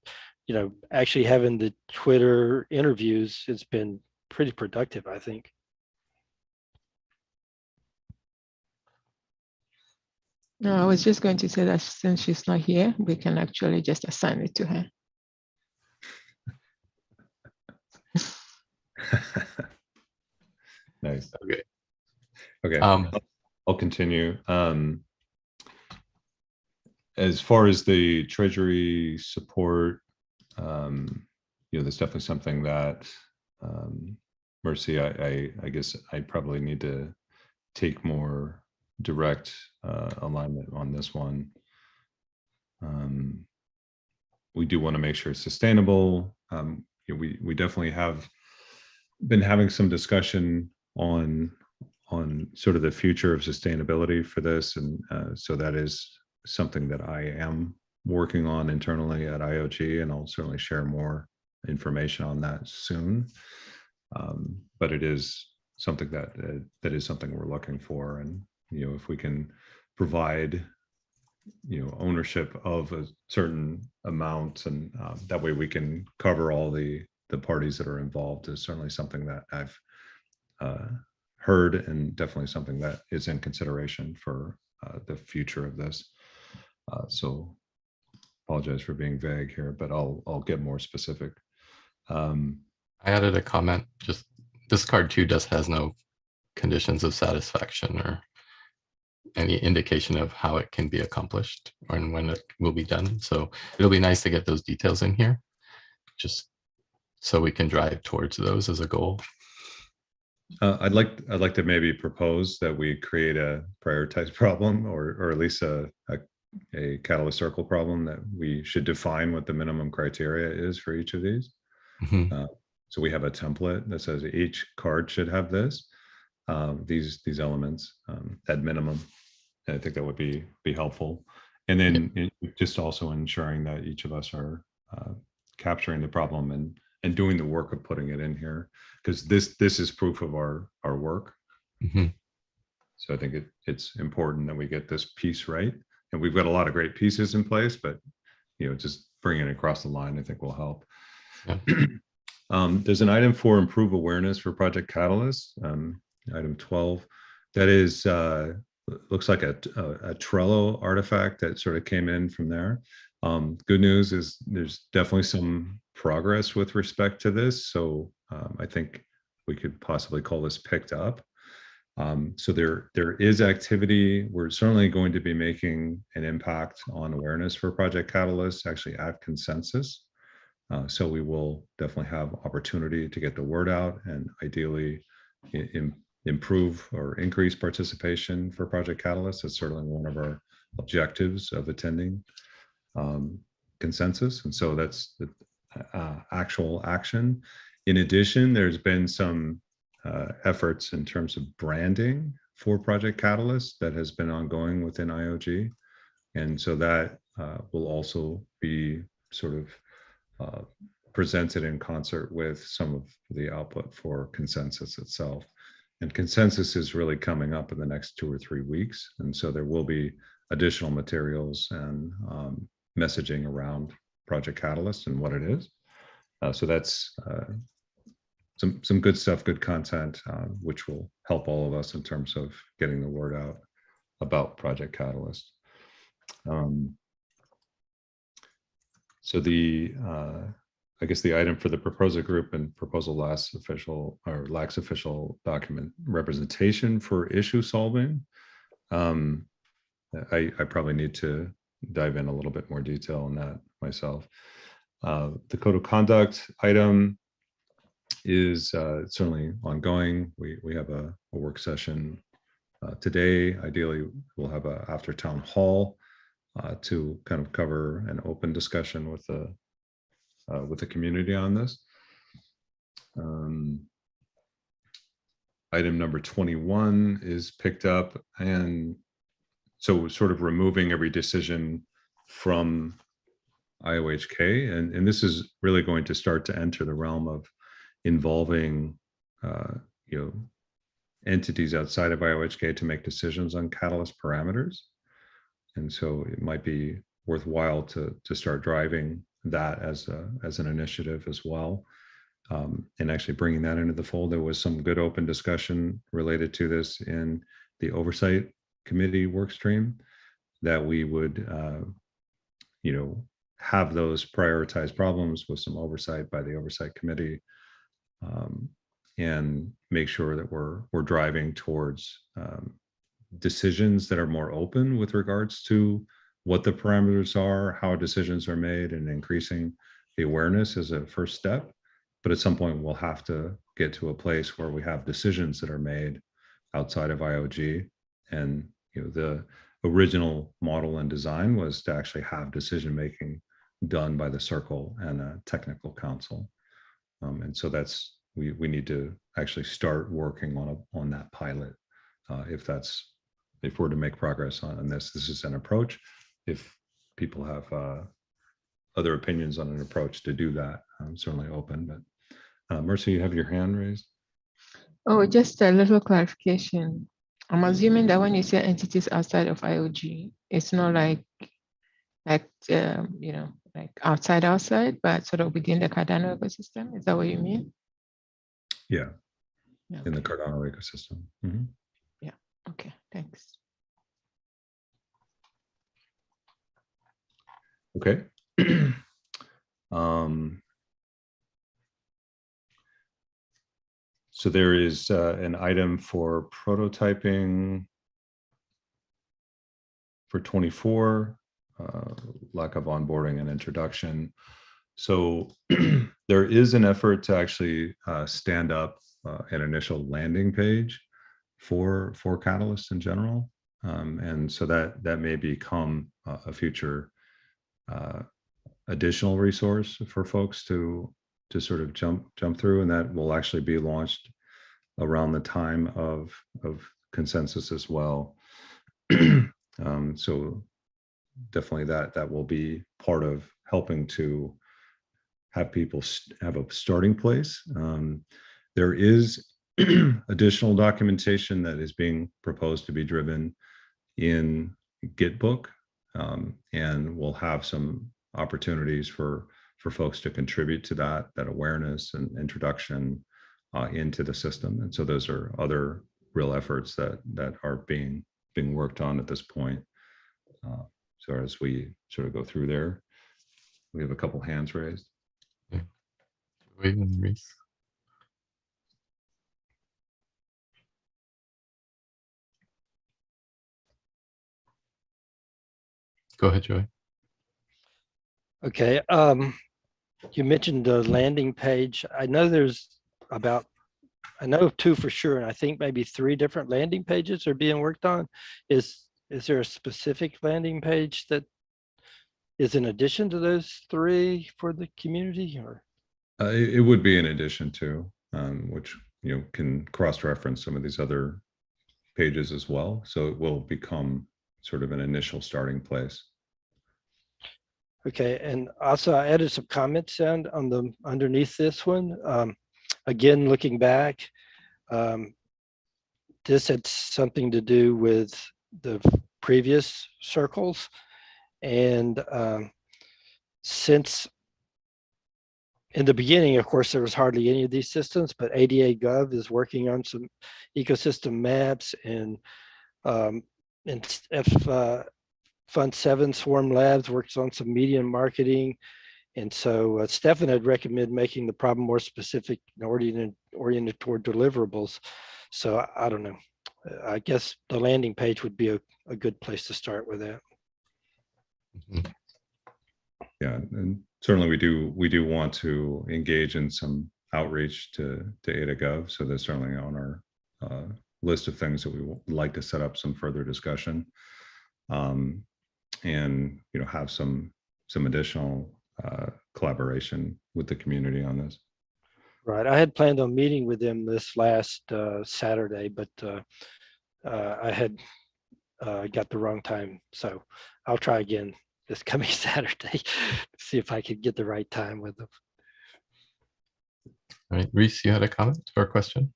actually having the Twitter interviews has been pretty productive, I think. No, I was just going to say that since she's not here, we can actually just assign it to her. Nice. Okay. Okay. I'll continue. As far as the Treasury support, that's definitely something that Mercy, I guess I probably need to take more direct alignment on this one. We do want to make sure it's sustainable. We definitely have been having some discussion on sort of the future of sustainability for this, and so that is something that I am working on internally at IOG, and I'll certainly share more information on that soon. But it is something that is something we're looking for, and if we can provide ownership of a certain amount, and that way we can cover all the parties that are involved, is certainly something that I've heard, and definitely something that is in consideration for the future of this. So apologize for being vague here, but I'll get more specific. I added a comment, just this card too has no conditions of satisfaction or any indication of how it can be accomplished and when it will be done. So it'll be nice to get those details in here, just so we can drive towards those as a goal. I'd like to maybe propose that we create a prioritized problem, or at least a Catalyst Circle problem, that we should define what the minimum criteria is for each of these. So we have a template that says each card should have this, these elements at minimum. And I think that would be helpful. And then just also ensuring that each of us are capturing the problem and doing the work of putting it in here, because this is proof of our work. So I think it's important that we get this piece right. And we've got a lot of great pieces in place, but just bringing it across the line, I think, will help. There's an item for improve awareness for Project Catalyst, item 12. That is looks like a Trello artifact that sort of came in from there. Good news is there's definitely some progress with respect to this. So I think we could possibly call this picked up. So there is activity. We're certainly going to be making an impact on awareness for Project Catalyst, actually at consensus. So we will definitely have opportunity to get the word out and ideally improve or increase participation for Project Catalyst. That's certainly one of our objectives of attending consensus. And so that's the actual action. In addition, there's been some efforts in terms of branding for Project Catalyst that has been ongoing within IOG. And so that will also be sort of presented in concert with some of the output for consensus itself. And consensus is really coming up in the next 2 or 3 weeks. And so there will be additional materials and messaging around Project Catalyst and what it is. So that's some good stuff, good content, which will help all of us in terms of getting the word out about Project Catalyst. So the I guess the item for the proposer group and proposal lacks official document representation for issue solving. I probably need to dive in a little bit more detail on that myself. The code of conduct item is certainly ongoing. We have a work session today. Ideally, we'll have a after town hall to kind of cover an open discussion with the community on this. Item number 21 is picked up, and so sort of removing every decision from IOHK, and this is really going to start to enter the realm of involving entities outside of IOHK to make decisions on Catalyst parameters. And so it might be worthwhile to start driving that as an initiative as well, and actually bringing that into the fold. There was some good open discussion related to this in the oversight committee work stream, that we would have those prioritized problems with some oversight by the oversight committee, and make sure that we're driving towards decisions that are more open with regards to what the parameters are, how decisions are made, and increasing the awareness as a first step. But at some point, we'll have to get to a place where we have decisions that are made outside of IOG. And the original model and design was to actually have decision-making done by the circle and a technical council. And so that's, we need to actually start working on that pilot. If we're to make progress on this is an approach. If people have other opinions on an approach to do that, I'm certainly open. But Mercy, you have your hand raised. Oh, just a little clarification. I'm assuming that when you say entities outside of IOG, it's not like outside, but sort of within the Cardano ecosystem. Is that what you mean? Yeah, Okay. in the Cardano ecosystem. Mm-hmm. Yeah, okay, thanks. Okay. So there is an item for prototyping for 24, lack of onboarding and introduction. So there is an effort to actually stand up an initial landing page for Catalyst in general. And so that may become a future additional resource for folks to sort of jump through, and that will actually be launched around the time of consensus as well. So definitely that will be part of helping to have people have a starting place. There is additional documentation that is being proposed to be driven in Gitbook, and we'll have some opportunities for folks to contribute to that awareness and introduction into the system. And so those are other real efforts that are being being worked on at this point. So as we sort of go through there, we have a couple hands raised. Yeah. Wait a minute, Rhys. Go ahead, Joey. Okay. You mentioned the landing page. I know I know of 2 for sure, and I think maybe 3 different landing pages are being worked on. Is there a specific landing page that is in addition to those 3 for the community, or? It would be in addition to, which can cross-reference some of these other pages as well. So it will become sort of an initial starting place. Okay, and also I added some comments on the underneath this one. Again, looking back, this had something to do with the previous circles, and since in the beginning, of course, there was hardly any of these systems, but ADA Gov is working on some ecosystem maps, and if Fund 7 Swarm Labs works on some media and marketing. And so Stefan had recommended making the problem more specific and oriented toward deliverables. So I don't know. I guess the landing page would be a good place to start with that. Mhm. Yeah, and certainly we do want to engage in some outreach to AdaGov. So that's certainly on our list of things that we would like to set up some further discussion, and have some additional collaboration with the community on this. Right. I had planned on meeting with them this last Saturday, but I had got the wrong time. So I'll try again this coming Saturday, see if I could get the right time with them. All right, Rhys, you had a comment or a question?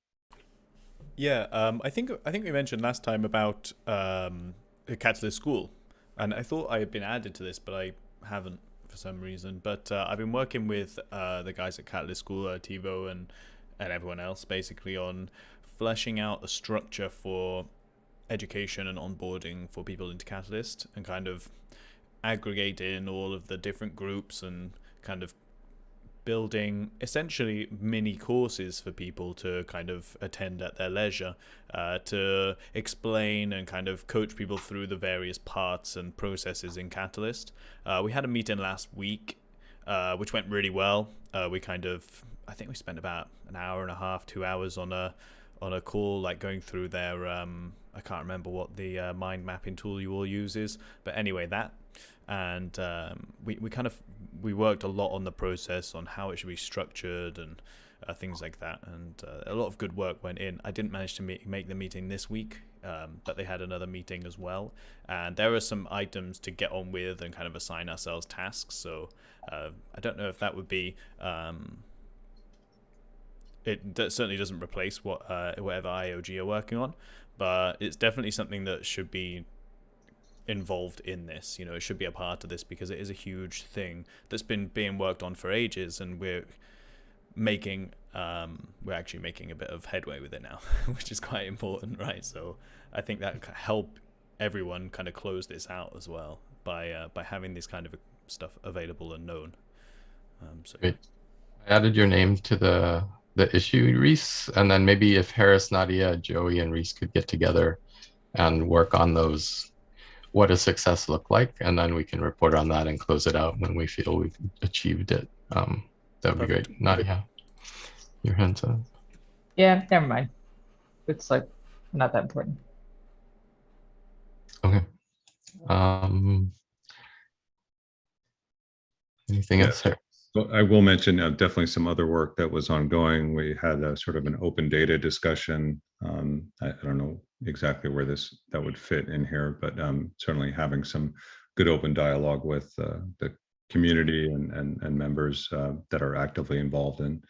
Yeah, I think we mentioned last time about the Catalyst School, and I thought I had been added to this, but I haven't for some reason. But I've been working with the guys at Catalyst School, Tivo and everyone else, basically on fleshing out a structure for education and onboarding for people into Catalyst, and kind of aggregating all of the different groups and kind of building essentially mini courses for people to kind of attend at their leisure, to explain and kind of coach people through the various parts and processes in Catalyst. We had a meeting last week, which went really well. I think we spent about an hour and a half, 2 hours on a call, like going through their I can't remember what the mind mapping tool you all uses, but anyway, that. And we worked a lot on the process, on how it should be structured and things like that, and a lot of good work went in. I didn't manage to make the meeting this week, but they had another meeting as well, and there are some items to get on with and kind of assign ourselves tasks. So I don't know if that would be certainly doesn't replace whatever IOG are working on, but it's definitely something that should be involved in this. It should be a part of this, because it is a huge thing that's been being worked on for ages, and we're actually making a bit of headway with it now, which is quite important, right? So I think that can help everyone kind of close this out as well by having this kind of stuff available and known. So Great. I added your name to the issue, Rhys, and then maybe if Harris, Nadia, Joey, and Rhys could get together and work on those, what does success look like, and then we can report on that and close it out when we feel we've achieved it. That would be great. Nadia, your hand's up. Yeah, never mind. It's like not that important. Okay. Anything else here? Well, I will mention definitely some other work that was ongoing. We had a sort of an open data discussion. I don't know exactly where that would fit in here, but certainly having some good open dialogue with the community and members that are actively involved in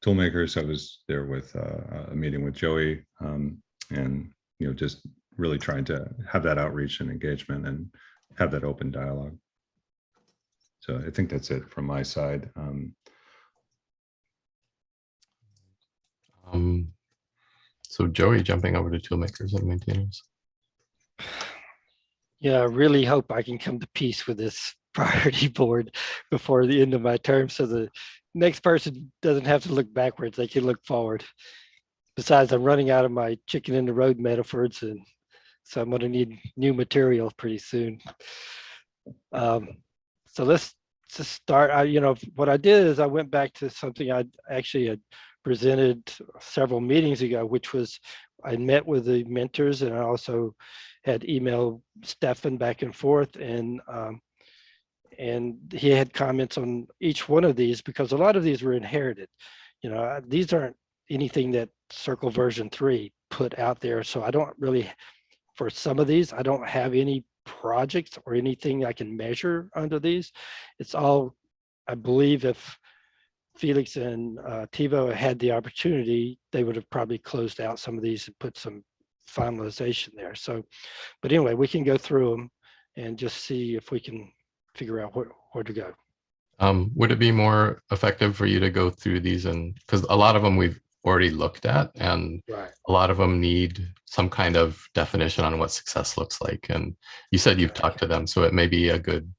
toolmakers. I was there with a meeting with Joey, and just really trying to have that outreach and engagement and have that open dialogue. So I think that's it from my side. So Joey, jumping over to toolmakers and maintainers. Yeah, I really hope I can come to peace with this priority board before the end of my term, so the next person doesn't have to look backwards, they can look forward. Besides, I'm running out of my chicken in the road metaphors, and so I'm gonna need new material pretty soon. Um, so let's just start. What I did is I went back to something I actually had presented several meetings ago, which was I met with the mentors, and I also had emailed Stefan back and forth, and he had comments on each one of these because a lot of these were inherited. These aren't anything that Circle version 3 put out there, so I don't really, for some of these, I don't have any projects or anything I can measure under these. It's all, I believe, if Felix and Tivo had the opportunity, they would have probably closed out some of these and put some finalization there. So, but anyway, we can go through them and just see if we can figure out where to go. Would it be more effective for you to go through these, and because a lot of them we've already looked at, and Right. a lot of them need some kind of definition on what success looks like. And you said you've talked to them, so it may be a good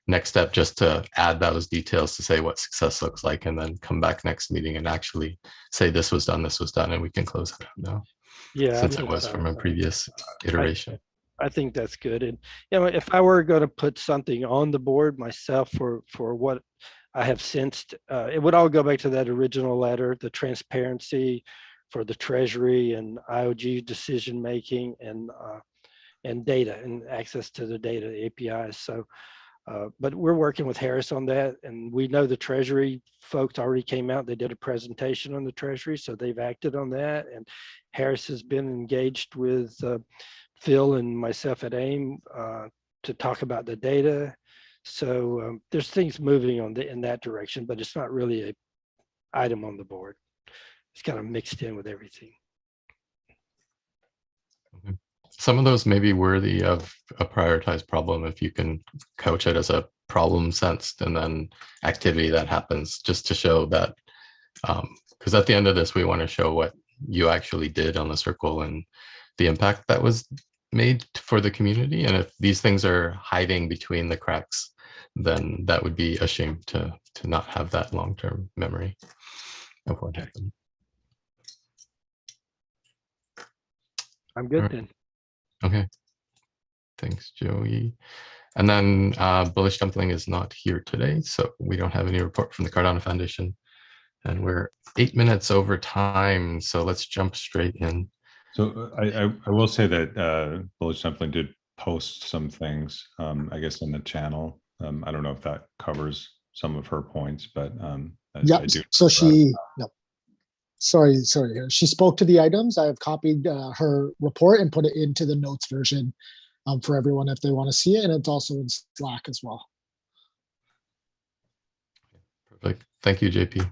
next step just to add those details to say what success looks like, and then come back next meeting and actually say this was done, and we can close it out now. Yeah, Since it was from a previous iteration. I think that's good. And if I were going to put something on the board myself for what I have sensed, it would all go back to that original letter, the transparency for the Treasury and IOG decision making, and data and access to the data, the APIs. So, but we're working with Harris on that, and we know the Treasury folks already came out. They did a presentation on the Treasury, so they've acted on that. And Harris has been engaged with Phil and myself at AIM to talk about the data. So there's things moving in that direction, but it's not really a item on the board. It's kind of mixed in with everything. Some of those may be worthy of a prioritized problem if you can couch it as a problem sensed and then activity that happens, just to show that, because at the end of this, we want to show what you actually did on the circle and the impact that was made for the community. And if these things are hiding between the cracks, then that would be a shame to not have that long-term memory of what happened. I'm good then. Okay. Thanks, Joey. And then Bullish Dumpling is not here today, so we don't have any report from the Cardano Foundation. And we're 8 minutes over time, so let's jump straight in. So I will say that Bullish Dumpling did post some things, I guess, in the channel. I don't know if that covers some of her points, but yeah. So she no. Sorry. She spoke to the items. I have copied her report and put it into the notes version for everyone if they want to see it, and it's also in Slack as well. Perfect. Thank you, JP.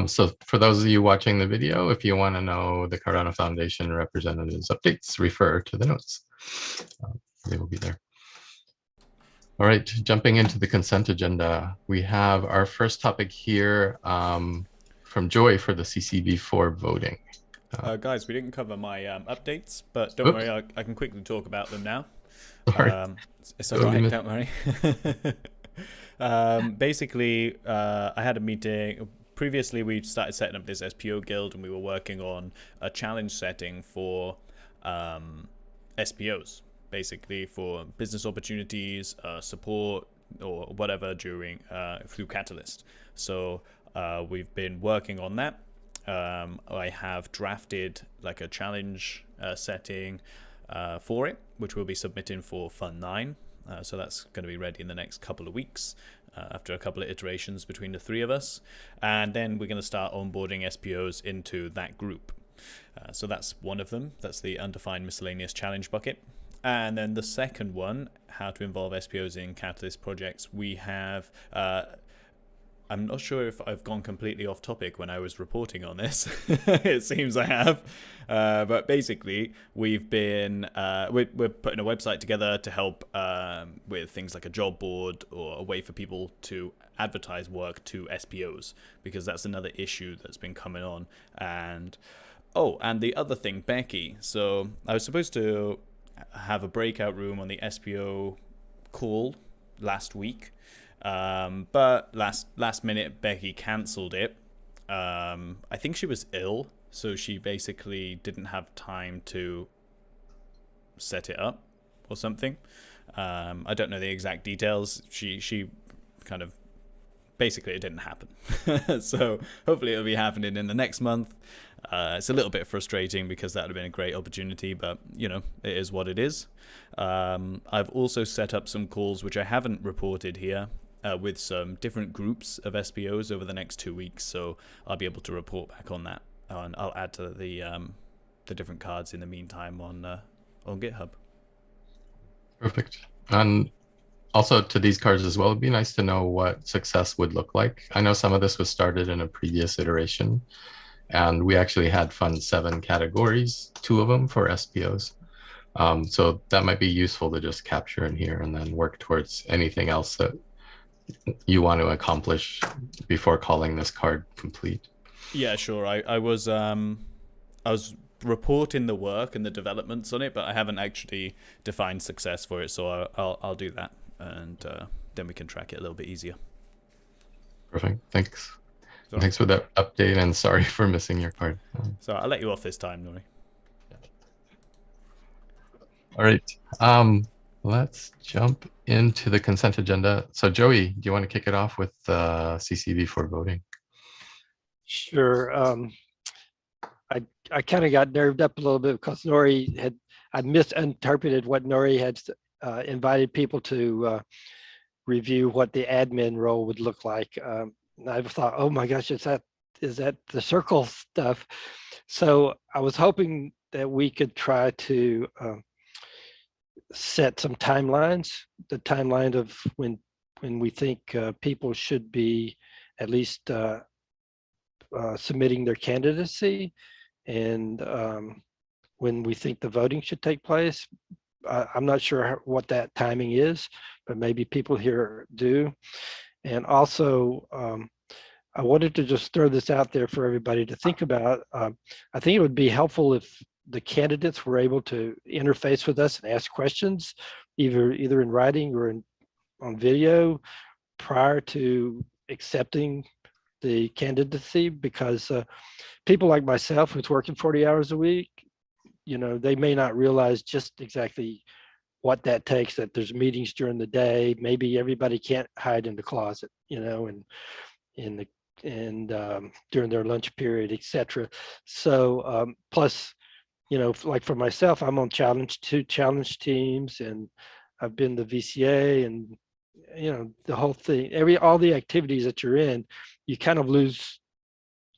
So for those of you watching the video, if you want to know the Cardano Foundation representatives updates, refer to the notes. They will be there. All right, jumping into the consent agenda, we have our first topic here from Joy for the CCB4 voting. Guys, we didn't cover my updates, but don't worry, I can quickly talk about them now. It's all right, don't worry. Basically, I had a meeting. Previously, we started setting up this SPO guild, and we were working on a challenge setting for SPOs, basically for business opportunities, support, or whatever during through Catalyst. So we've been working on that. I have drafted like a challenge setting for it, which we'll be submitting for Fund 9. So that's going to be ready in the next couple of weeks after a couple of iterations between the three of us. And then we're going to start onboarding SPOs into that group. So that's one of them. That's the undefined miscellaneous challenge bucket. And then the second one, how to involve SPOs in Catalyst projects. We have, I'm not sure if I've gone completely off topic when I was reporting on this. It seems I have. But basically, we've been, we're putting a website together to help with things like a job board or a way for people to advertise work to SPOs, because that's another issue that's been coming on. And Oh, and the other thing, Becky. So I was supposed to have a breakout room on the SPO call last week, but last minute Becky cancelled it. I think she was ill, so she basically didn't have time to set it up or something. I don't know the exact details. She kind of basically it didn't happen. So hopefully it'll be happening in the next month. It's a little bit frustrating because that would have been a great opportunity, but you know, it is what it is. I've also set up some calls which I haven't reported here with some different groups of SPOs over the next 2 weeks, so I'll be able to report back on that. And I'll add to the different cards in the meantime on GitHub. Perfect. And also to these cards as well, it'd be nice to know what success would look like. I know some of this was started in a previous iteration, and we actually had Fund 7 categories, 2 of them for SPOs. So that might be useful to just capture in here and then work towards anything else that you want to accomplish before calling this card complete. Yeah, sure. I was reporting the work and the developments on it, but I haven't actually defined success for it, so I'll do that, and then we can track it a little bit easier. Perfect. Thanks. So, thanks for that update, and sorry for missing your card. So I'll let you off this time, Nori. All right. Let's jump into the consent agenda. So Joey, do you want to kick it off with CC before voting? Sure. I kind of got nerved up a little bit because I misinterpreted what Nori had invited people to review what the admin role would look like. I thought, oh my gosh, is that the circle stuff? So I was hoping that we could try to set some timelines, the timeline of when we think people should be at least submitting their candidacy, and when we think the voting should take place. I'm not sure what that timing is, but maybe people here do. And also, I wanted to just throw this out there for everybody to think about. I think it would be helpful if the candidates were able to interface with us and ask questions, either in writing or on video, prior to accepting the candidacy, because people like myself who's working 40 hours a week, you know, they may not realize just exactly what that takes, that there's meetings during the day. Maybe everybody can't hide in the closet, you know, and during their lunch period, etc. So plus, you know, like for myself, I'm on challenge teams, and I've been the VCA, and you know, the whole thing, all the activities that you're in, you kind of lose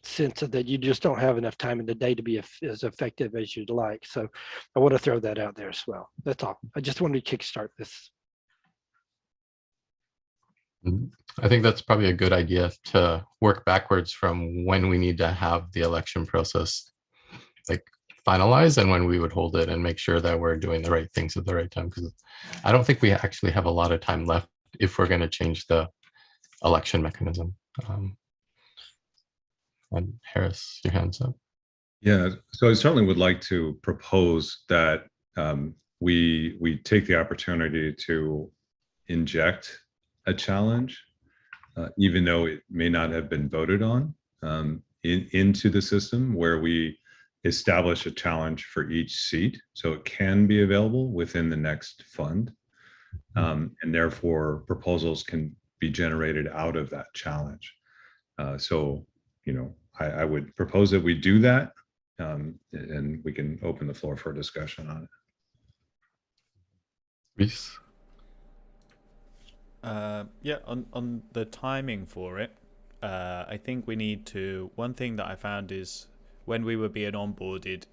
sense of that you just don't have enough time in the day to be as effective as you'd like. So I want to throw that out there as well. That's all. I just wanted to kickstart this. I think that's probably a good idea, to work backwards from when we need to have the election process like finalized and when we would hold it, and make sure that we're doing the right things at the right time, because I don't think we actually have a lot of time left if we're going to change the election mechanism. And Harris, your hand's up. Yeah, so I certainly would like to propose that we take the opportunity to inject a challenge, even though it may not have been voted on, into the system, where we establish a challenge for each seat, so it can be available within the next fund, and therefore proposals can be generated out of that challenge. So, you know, I would propose that we do that, and we can open the floor for a discussion on it. Rhys? Yeah, on the timing for it, I think we need to, one thing that I found is when we were being onboarded,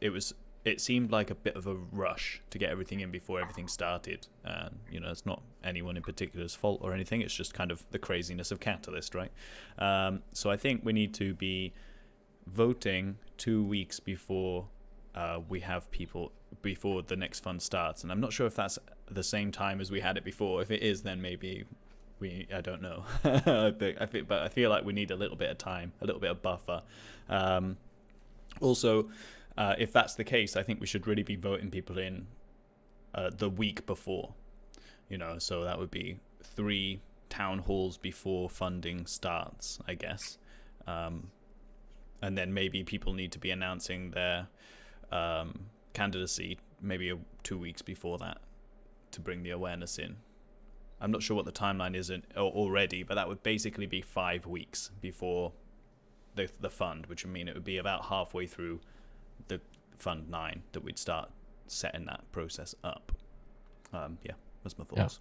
it seemed like a bit of a rush to get everything in before everything started. And, you know, it's not anyone in particular's fault or anything. It's just kind of the craziness of Catalyst, right? So I think we need to be voting 2 weeks before we have people, before the next fund starts. And I'm not sure if that's the same time as we had it before. If it is, then maybe I don't know. But I feel like we need a little bit of time, a little bit of buffer. Also, if that's the case, I think we should really be voting people in the week before, so that would be 3 town halls before funding starts, I guess. And then maybe people need to be announcing their candidacy maybe 2 weeks before that to bring the awareness in. I'm not sure what the timeline is already, but that would basically be 5 weeks before the fund, which would mean it would be about halfway through the Fund 9 that we'd start setting that process up. Yeah, that's my thoughts.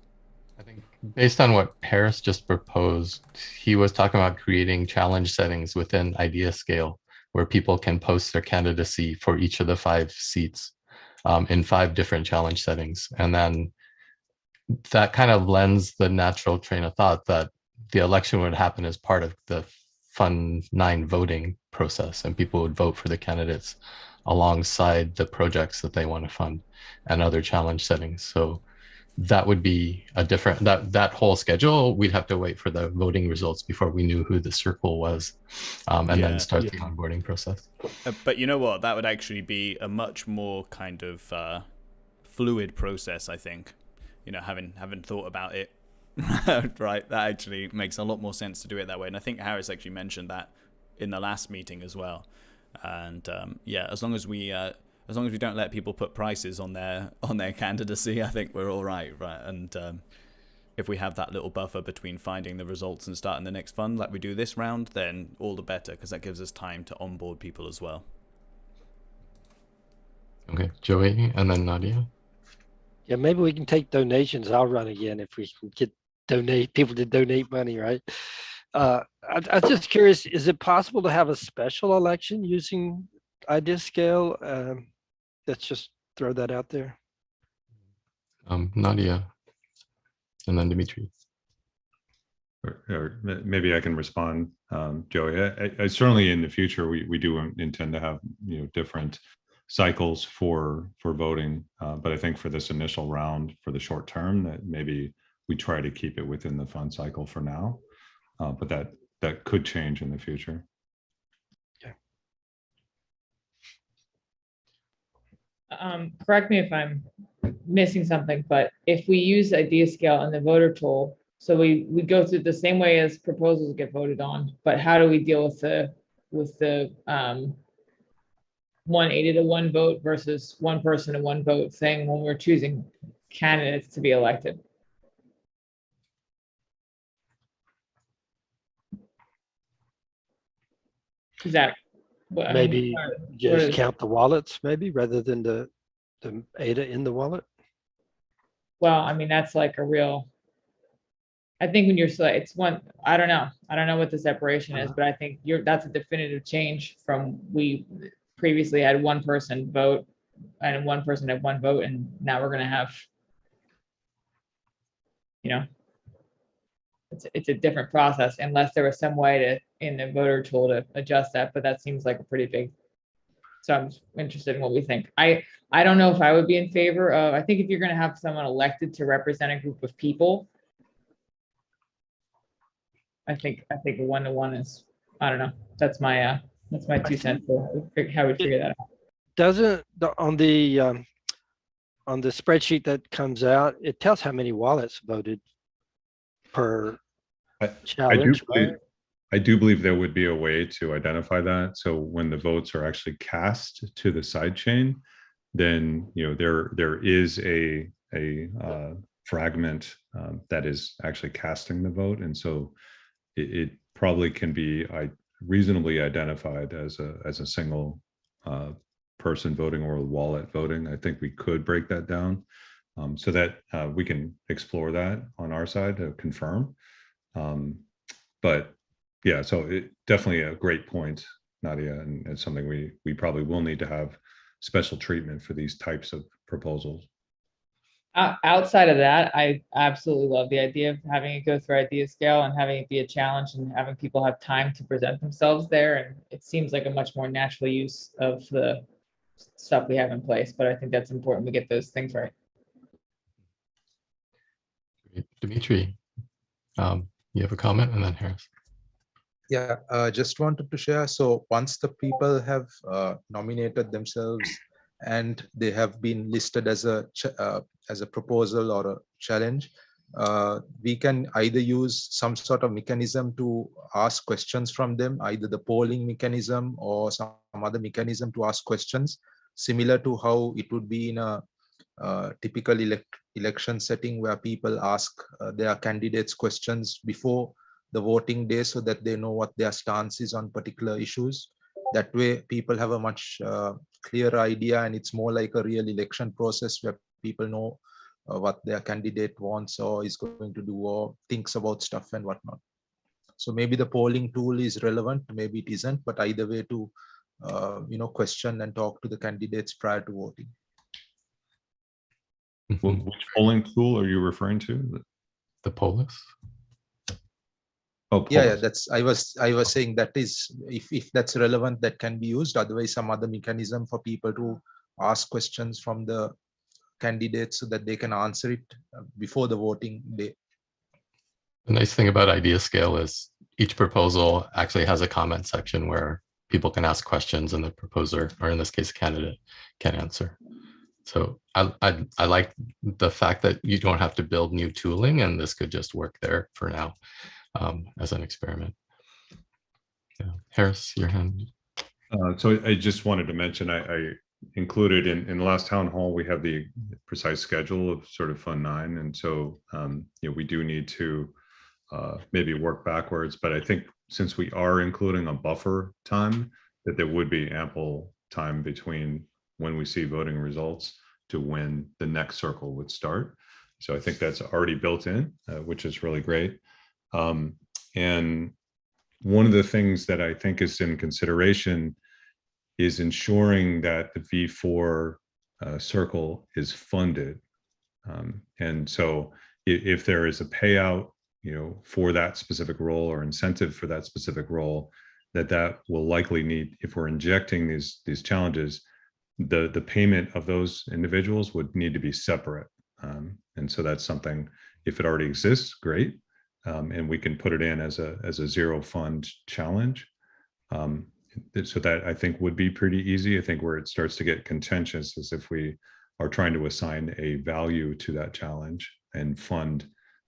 I think based on what Harris just proposed, he was talking about creating challenge settings within Idea Scale where people can post their candidacy for each of the 5 seats in 5 different challenge settings. And then that kind of lends the natural train of thought that the election would happen as part of the Fund 9 voting process, and people would vote for the candidates alongside the projects that they want to fund and other challenge settings. So that would be a different, that whole schedule, we'd have to wait for the voting results before we knew who the circle was, and then start the onboarding process. But you know what, that would actually be a much more kind of fluid process, I think, having thought about it. Right, that actually makes a lot more sense to do it that way. And I think Harris actually mentioned that in the last meeting as well. And as long as we don't let people put prices on their candidacy, I think we're all right. And if we have that little buffer between finding the results and starting the next fund like we do this round, then all the better, because that gives us time to onboard people as well. Okay, Joey, and then Nadia. Yeah, maybe we can take donations. I'll run again if we can get people to donate money, right? I'm just curious, is it possible to have a special election using Idea Scale? Let's just throw that out there. Nadia, and then Dimitri. Or maybe I can respond, Joey. I certainly in the future we do intend to have different cycles for voting, but I think for this initial round, for the short term, that maybe we try to keep it within the fund cycle for now, but that could change in the future. Correct me if I'm missing something, but if we use Idea Scale and the voter tool, so we go through the same way as proposals get voted on, but how do we deal with the 180 to 1 vote versus 1 person to 1 vote thing when we're choosing candidates to be elected? Is that maybe just count the wallets, maybe rather than the ADA in the wallet? Well, I mean, that's like a real, I think when you're, it's one, I don't know what the separation is, but I think that's a definitive change from we previously had 1 person vote and 1 person had 1 vote, and now we're going to have, it's a different process unless there was some way to, in the voter tool, to adjust that, but that seems like a pretty big, so I'm interested in what we think. I don't know if I would be in favor of, I think if you're going to have someone elected to represent a group of people, I think a 1-to-1 is, I don't know. That's my 2 cents for how we figure that out. Doesn't on the spreadsheet that comes out, it tells how many wallets voted per challenge. I do believe there would be a way to identify that. So when the votes are actually cast to the sidechain, then there is a fragment that is actually casting the vote, and so it probably can be reasonably identified as a single person voting or wallet voting. I think we could break that down so that we can explore that on our side to confirm. But yeah, so it definitely a great point, Nadia, and it's something we probably will need to have special treatment for these types of proposals. Outside of that, I absolutely love the idea of having it go through Idea Scale and having it be a challenge and having people have time to present themselves there. And it seems like a much more natural use of the stuff we have in place, but I think that's important we get those things right. Dimitri, you have a comment, and then Harris. Yeah, just wanted to share. So once the people have nominated themselves and they have been listed as a proposal or a challenge, we can either use some sort of mechanism to ask questions from them, either the polling mechanism or some other mechanism to ask questions, similar to how it would be in a typical election setting where people ask their candidates questions before the voting day so that they know what their stance is on particular issues. That way people have a much clearer idea, and it's more like a real election process where people know what their candidate wants or is going to do or thinks about stuff and whatnot. So maybe the polling tool is relevant, maybe it isn't, but either way to question and talk to the candidates prior to voting. Which polling tool are you referring to? The polis. Oh, Yeah, polls. that's I was saying that is if that's relevant, that can be used. Otherwise, some other mechanism for people to ask questions from the candidates so that they can answer it before the voting day. The nice thing about Idea Scale is each proposal actually has a comment section where people can ask questions and the proposer, or in this case, candidate, can answer. So I like the fact that you don't have to build new tooling, and this could just work there for now as an experiment. Yeah. Harris, your hand. So I just wanted to mention, I included in the last town hall, we have the precise schedule of sort of Fund 9. And so, we do need to maybe work backwards, but I think since we are including a buffer time, that there would be ample time between when we see voting results to when the next circle would start. So I think that's already built in, which is really great. And one of the things that I think is in consideration is ensuring that the V4 circle is funded. And so if there is a payout, for that specific role or incentive for that specific role, that will likely need, if we're injecting these challenges, the payment of those individuals would need to be separate. And so that's something, if it already exists, great. And we can put it in as a zero fund challenge. So that I think would be pretty easy. I think where it starts to get contentious is if we are trying to assign a value to that challenge and fund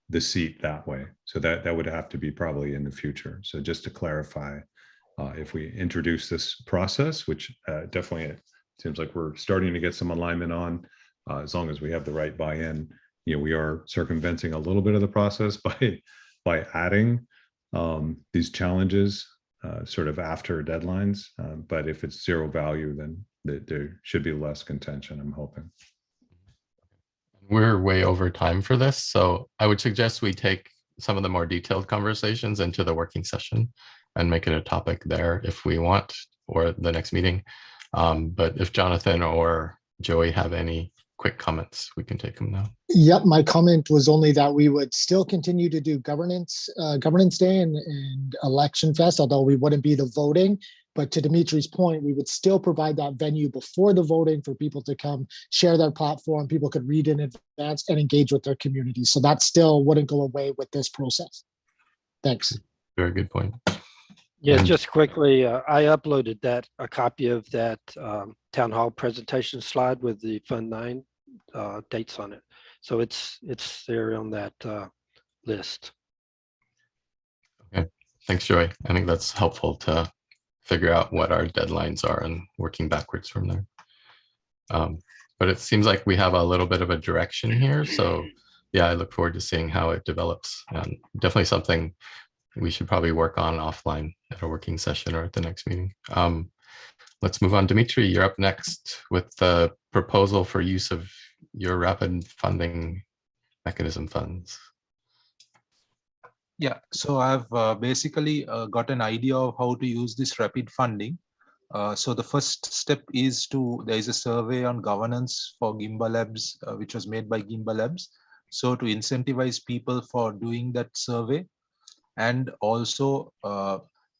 the seat that way. So that would have to be probably in the future. So just to clarify, if we introduce this process, which definitely it seems like we're starting to get some alignment on, as long as we have the right buy-in, we are circumventing a little bit of the process by adding these challenges sort of after deadlines. But if it's zero value, then there should be less contention, I'm hoping. We're way over time for this, so I would suggest we take some of the more detailed conversations into the working session and make it a topic there if we want, or the next meeting. But if Jonathan or Joey have any quick comments, we can take them now. Yep, my comment was only that we would still continue to do governance day and election fest, although we wouldn't be the voting. But to Dimitri's point, we would still provide that venue before the voting for people to come share their platform. People could read in advance and engage with their community. So that still wouldn't go away with this process. Thanks. Very good point. Yeah, And just quickly, I uploaded a copy of that town hall presentation slide with the Fund 9 dates on it. So it's there on that list. Okay, thanks, Joey. I think that's helpful to figure out what our deadlines are and working backwards from there. But it seems like we have a little bit of a direction here. So yeah, I look forward to seeing how it develops. And definitely something we should probably work on offline at a working session or at the next meeting. Let's move on. Dimitri, you're up next with the proposal for use of your rapid funding mechanism funds. Yeah, so I've basically got an idea of how to use this rapid funding. So the first step is there is a survey on governance for Gimba Labs, which was made by Gimba Labs. So to incentivize people for doing that survey, and also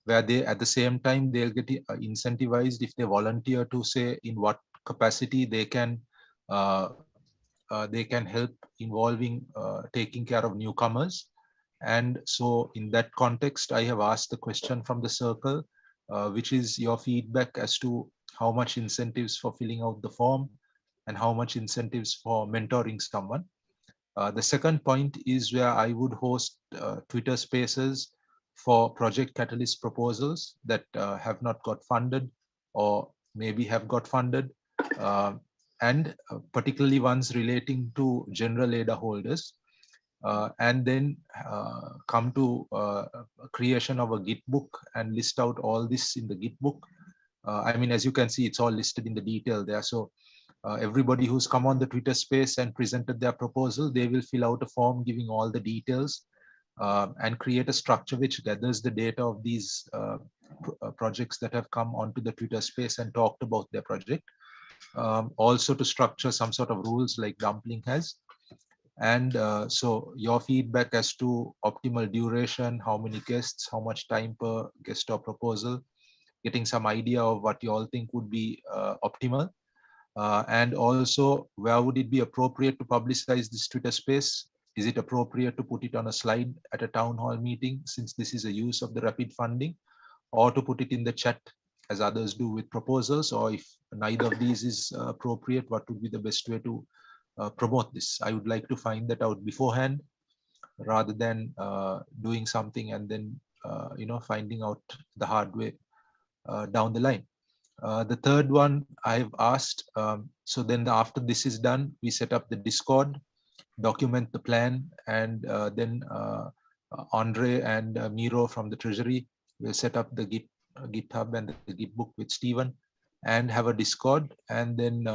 where they at the same time they'll get incentivized if they volunteer to say in what capacity they can help involving taking care of newcomers. And so in that context, I have asked the question from the circle, which is your feedback as to how much incentives for filling out the form and how much incentives for mentoring someone. The second point is where I would host Twitter spaces for Project Catalyst proposals that have not got funded or maybe have got funded, and particularly ones relating to general ADA holders. And then come to creation of a Git book and list out all this in the Git book. I mean, as you can see, it's all listed in the detail there. So everybody who's come on the Twitter space and presented their proposal, they will fill out a form giving all the details and create a structure which gathers the data of these projects that have come onto the Twitter space and talked about their project. Also to structure some sort of rules like Dumpling has. And so your feedback as to optimal duration, how many guests, how much time per guest or proposal, getting some idea of what you all think would be optimal. And also, where would it be appropriate to publicize this Twitter space? Is it appropriate to put it on a slide at a town hall meeting, since this is a use of the rapid funding, or to put it in the chat as others do with proposals? Or if neither of these is appropriate, what would be the best way to promote this? I would like to find that out beforehand rather than doing something and then finding out the hard way down the line. The third one I've asked, so then after this is done, we set up the Discord, document the plan, and then Andre and Miro from the Treasury will set up the GitHub and the Git book with Stephen and have a Discord, and then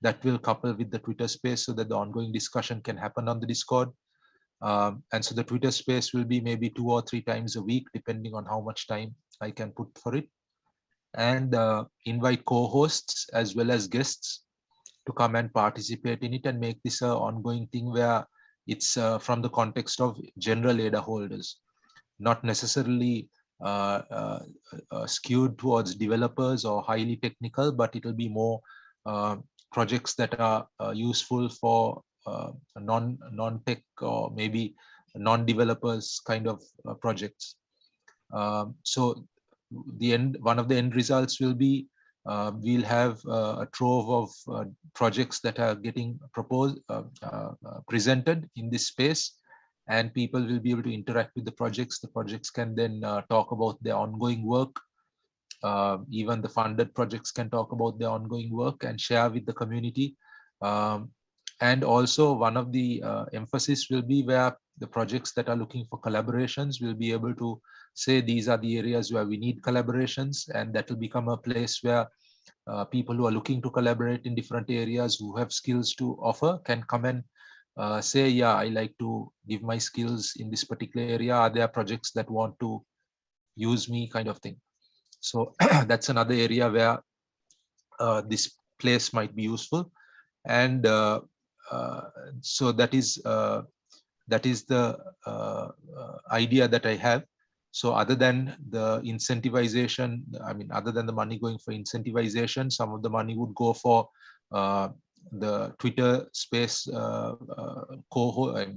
that will couple with the Twitter space so that the ongoing discussion can happen on the Discord. And so the Twitter space will be maybe 2 or 3 times a week, depending on how much time I can put for it. And invite co-hosts as well as guests to come and participate in it and make this an ongoing thing where it's from the context of general ADA holders, not necessarily skewed towards developers or highly technical, but it will be more projects that are useful for non-tech or maybe non-developers kind of projects. So one of the end results will be we'll have a trove of projects that are getting proposed, presented in this space, and people will be able to interact with the projects. The projects can then talk about their ongoing work. Even the funded projects can talk about their ongoing work and share with the community. And also one of the emphasis will be where the projects that are looking for collaborations will be able to say these are the areas where we need collaborations, and that will become a place where people who are looking to collaborate in different areas who have skills to offer can come and say, yeah, I like to give my skills in this particular area. Are there projects that want to use me, kind of thing? So that's another area where this place might be useful. And so that is the idea that I have. So other than the incentivization, I mean, other than the money going for incentivization, some of the money would go for the Twitter space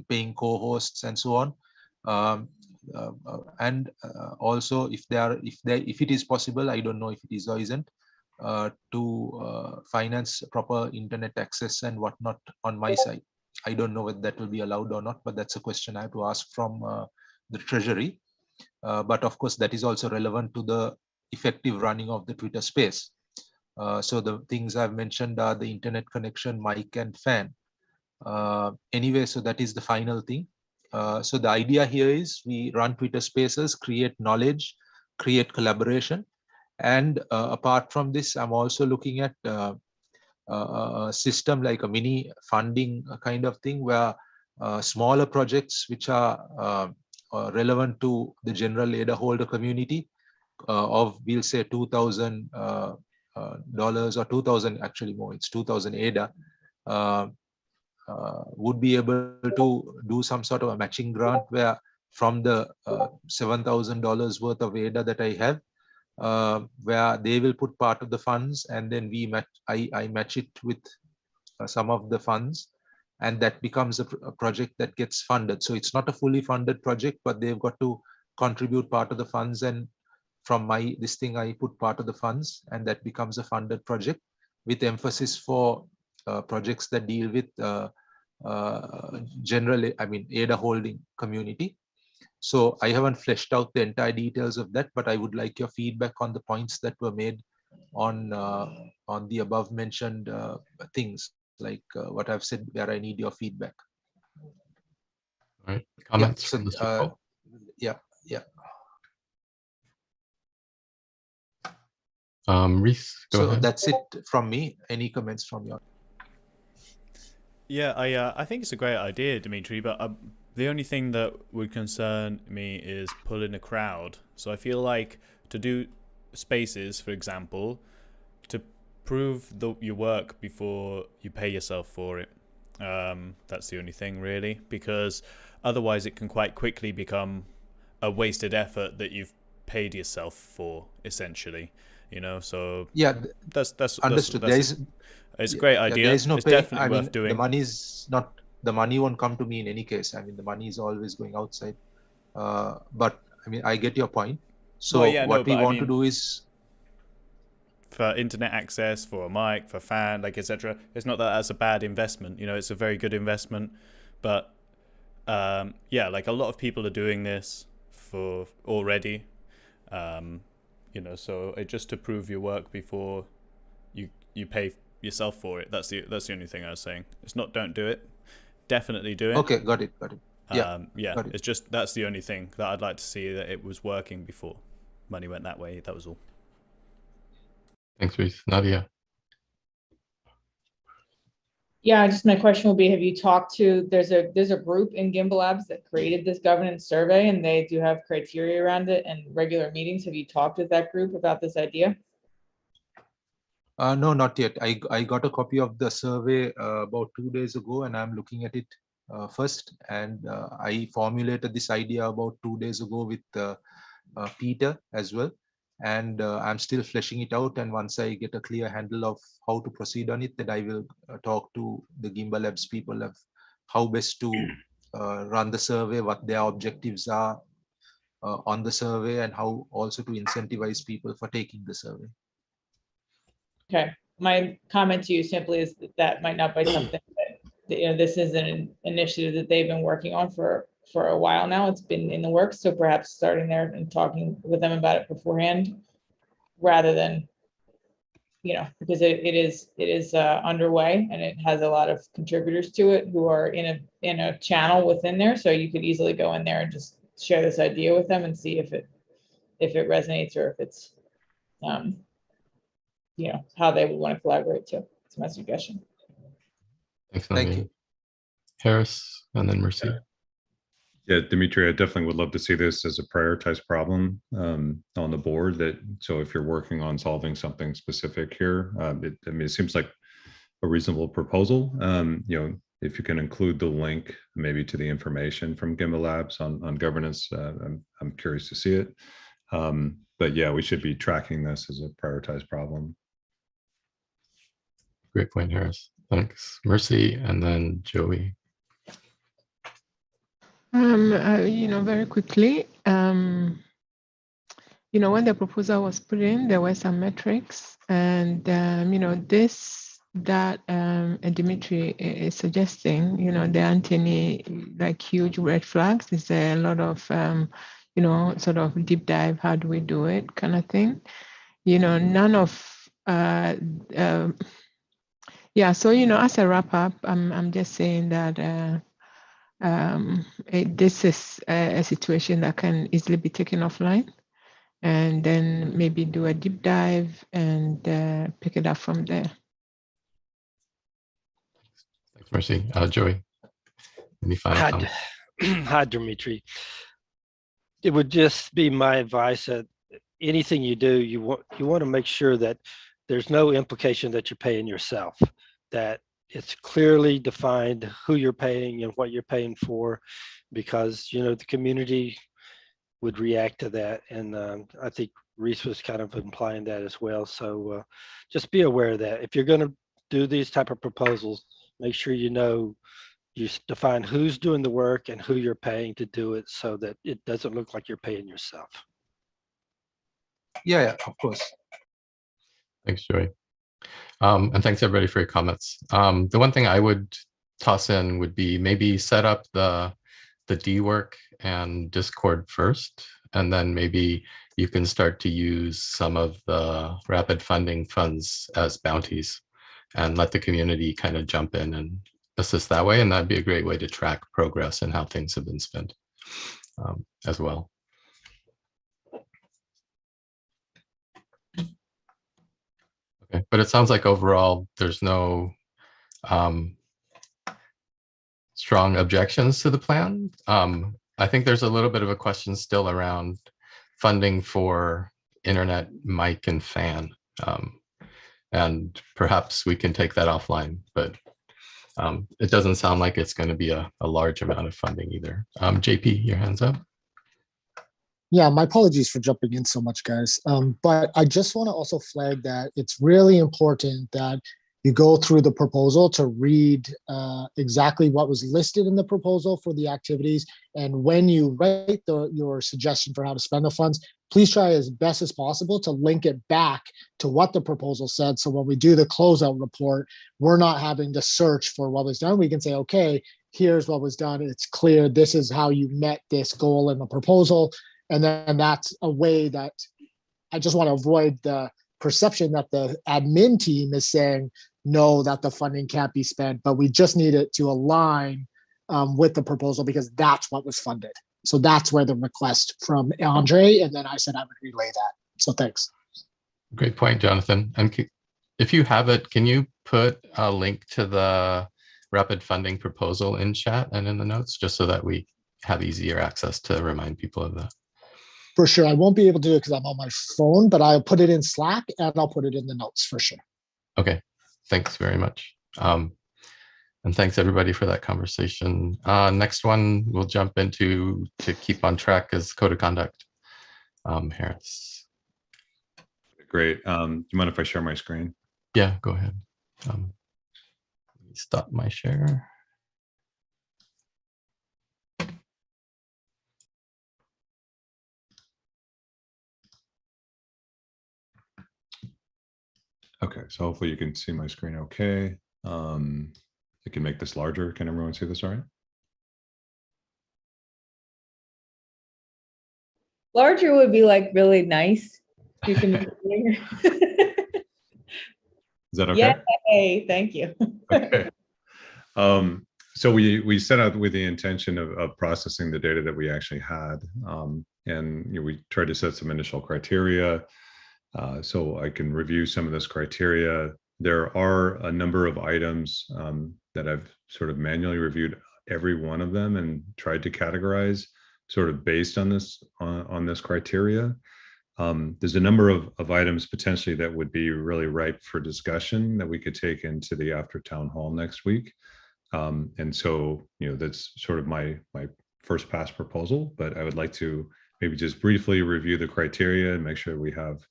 paying co-hosts and so on. And also if it is possible, I don't know if it is or isn't, to finance proper internet access and whatnot on my side. I don't know whether that will be allowed or not, but that's a question I have to ask from the Treasury. But of course, that is also relevant to the effective running of the Twitter space. So the things I've mentioned are the internet connection, mic and fan. Anyway, so that is the final thing. So the idea here is we run Twitter spaces, create knowledge, create collaboration. And apart from this, I'm also looking at a system like a mini funding kind of thing where smaller projects which are relevant to the general ADA holder community of, we'll say, $2,000 or 2,000, actually more, it's 2,000 ADA, would be able to do some sort of a matching grant where from the $7,000 worth of ADA that I have, where they will put part of the funds and then I match it with some of the funds, and that becomes a project that gets funded. So it's not a fully funded project, but they've got to contribute part of the funds, and from this thing I put part of the funds, and that becomes a funded project with emphasis for projects that deal with generally, I mean, ADA holding community. So I haven't fleshed out the entire details of that, but I would like your feedback on the points that were made on the above mentioned things, like what I've said, where I need your feedback. All right, comments so, from the circle? Yeah. Rhys, go ahead. That's it from me. Any comments from you? Yeah, I think it's a great idea, Dimitri, but the only thing that would concern me is pulling a crowd. So I feel like to do spaces, for example, to prove your work before you pay yourself for it. That's the only thing, really, because otherwise it can quite quickly become a wasted effort that you've paid yourself for, essentially. You know, so yeah, that's understood. It's a great idea. There is no it's pay. definitely worth doing. The money won't come to me in any case. I mean, the money is always going outside. But I mean, I get your point. So what we want to do is, for internet access, for a mic, for fan, like etc. It's not that that's a bad investment. You know, it's a very good investment. But yeah, like a lot of people are doing this for already. You know, so just to prove your work before you pay yourself for it. That's the only thing I was saying. It's not don't do it. Definitely do it. Okay, got it. Yeah, yeah. It's just that's the only thing that I'd like to see, that it was working before money went that way. That was all. Thanks, Rhys. Nadia. Yeah, just my question will be: have you talked to? There's a group in Gimbal Labs that created this governance survey, and they do have criteria around it and regular meetings. Have you talked with that group about this idea? No, not yet. I got a copy of the survey about 2 days ago, and I'm looking at it first. And I formulated this idea about 2 days ago with Peter as well. And I'm still fleshing it out. And once I get a clear handle of how to proceed on it, then I will talk to the Gimbal Labs people of how best to run the survey, what their objectives are on the survey, and how also to incentivize people for taking the survey. Okay, my comment to you simply is that might not be something that, you know, this is an initiative that they've been working on for a while now. It's been in the works, so perhaps starting there and talking with them about it beforehand, rather than, you know, because it is underway, and it has a lot of contributors to it who are in a channel within there. So you could easily go in there and just share this idea with them and see if it resonates, or if it's you know, how they would want to collaborate too. It's my suggestion. Thanks, Thank you. Harris, and then Mercy. Yeah, Dimitri, I definitely would love to see this as a prioritized problem on the board. So if you're working on solving something specific here, it seems like a reasonable proposal. You know, if you can include the link maybe to the information from Gimbal Labs on governance, I'm curious to see it. But yeah, we should be tracking this as a prioritized problem. Great point, Harris. Thanks. Mercy, and then Joey. You know, very quickly, you know, when the proposal was put in, there were some metrics, and you know, that Dimitri is suggesting, you know, there aren't any like huge red flags. Is there a lot of you know, sort of deep dive, how do we do it kind of thing? You know, none of yeah, so, you know, as a wrap up, I'm just saying that this is a situation that can easily be taken offline, and then maybe do a deep dive and pick it up from there. Thanks, Mercy. Joey, any final comments? Hi, Dimitri. It would just be my advice that anything you do, you want to make sure that there's no implication that you're paying yourself, that it's clearly defined who you're paying and what you're paying for, because, you know, the community would react to that. And I think Rhys was kind of implying that as well. So just be aware of that. If you're going to do these type of proposals, make sure you know you define who's doing the work and who you're paying to do it so that it doesn't look like you're paying yourself. Yeah, of course. Thanks, Joey. And thanks everybody for your comments. The one thing I would toss in would be maybe set up the D work and Discord first, and then maybe you can start to use some of the rapid funding funds as bounties and let the community kind of jump in and assist that way. And that'd be a great way to track progress and how things have been spent as well. Okay, but it sounds like overall there's no strong objections to the plan. I think there's a little bit of a question still around funding for internet, mic, and fan. And perhaps we can take that offline, but it doesn't sound like it's going to be a large amount of funding either. JP, your hand's up. Yeah, my apologies for jumping in so much, guys. But I just want to also flag that it's really important that you go through the proposal to read exactly what was listed in the proposal for the activities. And when you write your suggestion for how to spend the funds, please try as best as possible to link it back to what the proposal said. So when we do the closeout report, we're not having to search for what was done. We can say, okay, here's what was done. It's clear. This is how you met this goal in the proposal. And then that's a way that I just want to avoid the perception that the admin team is saying, no, that the funding can't be spent, but we just need it to align with the proposal because that's what was funded. So that's where the request from Andre, and then I said I would relay that. So thanks. Great point, Jonathan. And if you have it, can you put a link to the rapid funding proposal in chat and in the notes, just so that we have easier access to remind people of that? For sure. I won't be able to do it because I'm on my phone, but I'll put it in Slack and I'll put it in the notes for sure. Okay, thanks very much. And thanks everybody for that conversation. Next one we'll jump into to keep on track is code of conduct. Harris. Great. Do you mind if I share my screen? Yeah, go ahead. Let me stop my share. Okay, so hopefully you can see my screen okay. I can make this larger. Can everyone see this all right? Larger would be like really nice. You can make it bigger. Is that okay? Yay, thank you. Okay. So we set out with the intention of processing the data that we actually had. And we tried to set some initial criteria. So I can review some of this criteria. There are a number of items that I've sort of manually reviewed every one of them and tried to categorize sort of based on this criteria. There's a number of items potentially that would be really ripe for discussion that we could take into the after town hall next week. And so, that's sort of my first pass proposal, but I would like to maybe just briefly review the criteria and make sure we have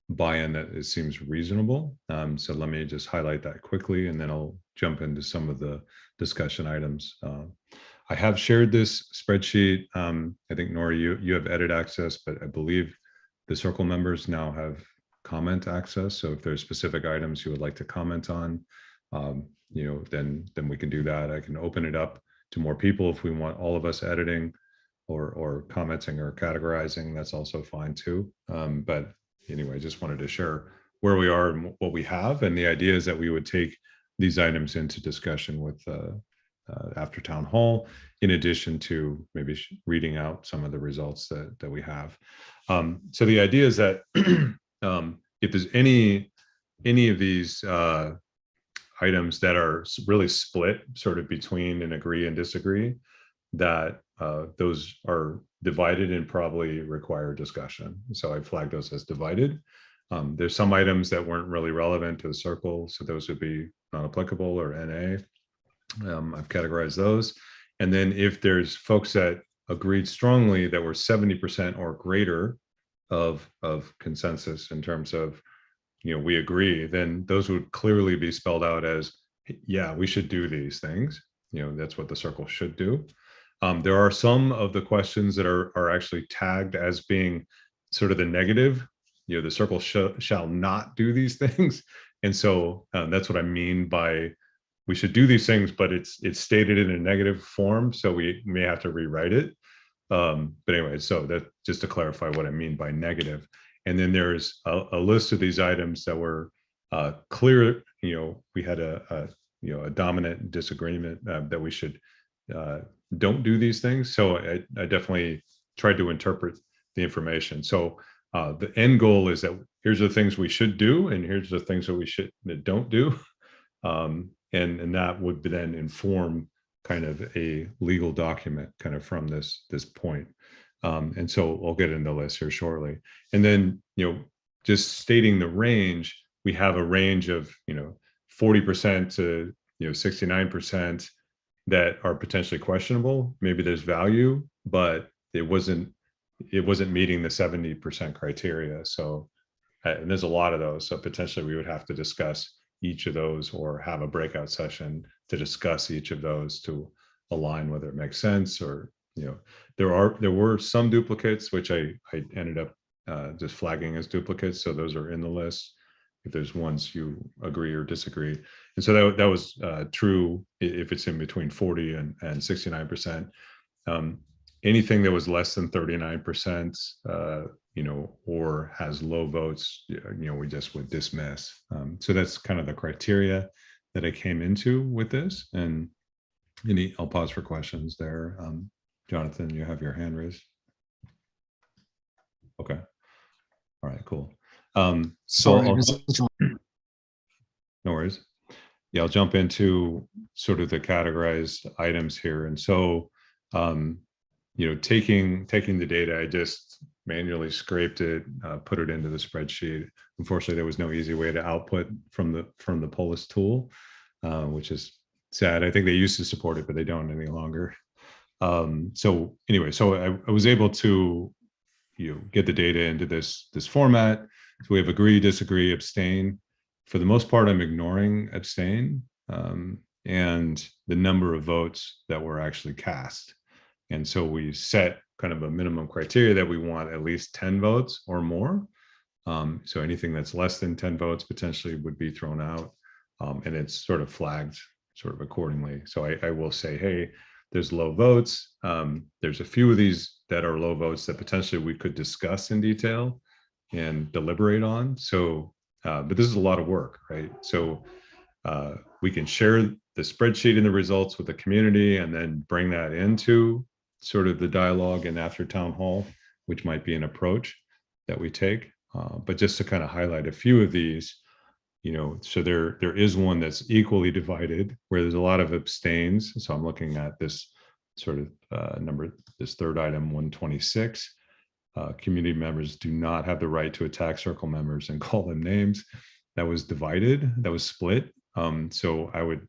buy-in that it seems reasonable. So let me just highlight that quickly, and then I'll jump into some of the discussion items. I have shared this spreadsheet. I think, Nora, you have edit access, but I believe the circle members now have comment access. So if there's specific items you would like to comment on, then we can do that. I can open it up to more people if we want all of us editing or commenting or categorizing. That's also fine too. But anyway, I just wanted to share where we are and what we have. And the idea is that we would take these items into discussion with after town hall, in addition to maybe reading out some of the results that we have. So the idea is that if there's any of these items that are really split sort of between an agree and disagree, that those are divided and probably require discussion. So I flagged those as divided. There's some items that weren't really relevant to the circle, so those would be not applicable or NA. I've categorized those. And then if there's folks that agreed strongly that were 70% or greater of consensus in terms of, we agree, then those would clearly be spelled out as, yeah, we should do these things. that's what the circle should do. There are some of the questions that are actually tagged as being sort of the negative. The circle shall not do these things. And so that's what I mean by we should do these things, but it's stated in a negative form, so we may have to rewrite it. But anyway, so that just to clarify what I mean by negative. And then there's a list of these items that were clear. We had a dominant disagreement that we should don't do these things. So I definitely tried to interpret the information. So the end goal is that here's the things we should do, and here's the things that don't do. And that would then inform kind of a legal document kind of from this point. And so I'll get into the list here shortly. And then, just stating the range, we have a range of, 40% to, 69% that are potentially questionable. Maybe there's value, but it wasn't meeting the 70% criteria. So, and there's a lot of those. So potentially we would have to discuss each of those or have a breakout session to discuss each of those to align whether it makes sense. Or there were some duplicates which I ended up just flagging as duplicates, so those are in the list if there's ones you agree or disagree. And so that was true if it's in between 40 and 69%. Anything that was less than 39%, or has low votes, we just would dismiss. So that's kind of the criteria that I came into with this. And I'll pause for questions there. Jonathan, you have your hand raised. Okay. All right, cool. Sorry, no worries. Yeah, I'll jump into sort of the categorized items here. And so, taking the data, I just manually scraped it, put it into the spreadsheet. Unfortunately, there was no easy way to output from the Polis tool, which is sad. I think they used to support it, but they don't any longer. So anyway, so I was able to get the data into this format. So we have agree, disagree, abstain. For the most part, I'm ignoring abstain and the number of votes that were actually cast. And so we set kind of a minimum criteria that we want at least 10 votes or more. So anything that's less than 10 votes potentially would be thrown out. And it's sort of flagged sort of accordingly. So I will say, hey, there's low votes. There's a few of these that are low votes that potentially we could discuss in detail and deliberate on. So, but this is a lot of work, right? So we can share the spreadsheet and the results with the community and then bring that into sort of the dialogue and after town hall, which might be an approach that we take. But just to kind of highlight a few of these, so there is one that's equally divided where there's a lot of abstains. So I'm looking at this sort of this third item, 126. Community members do not have the right to attack circle members and call them names. That was divided, that was split. So I would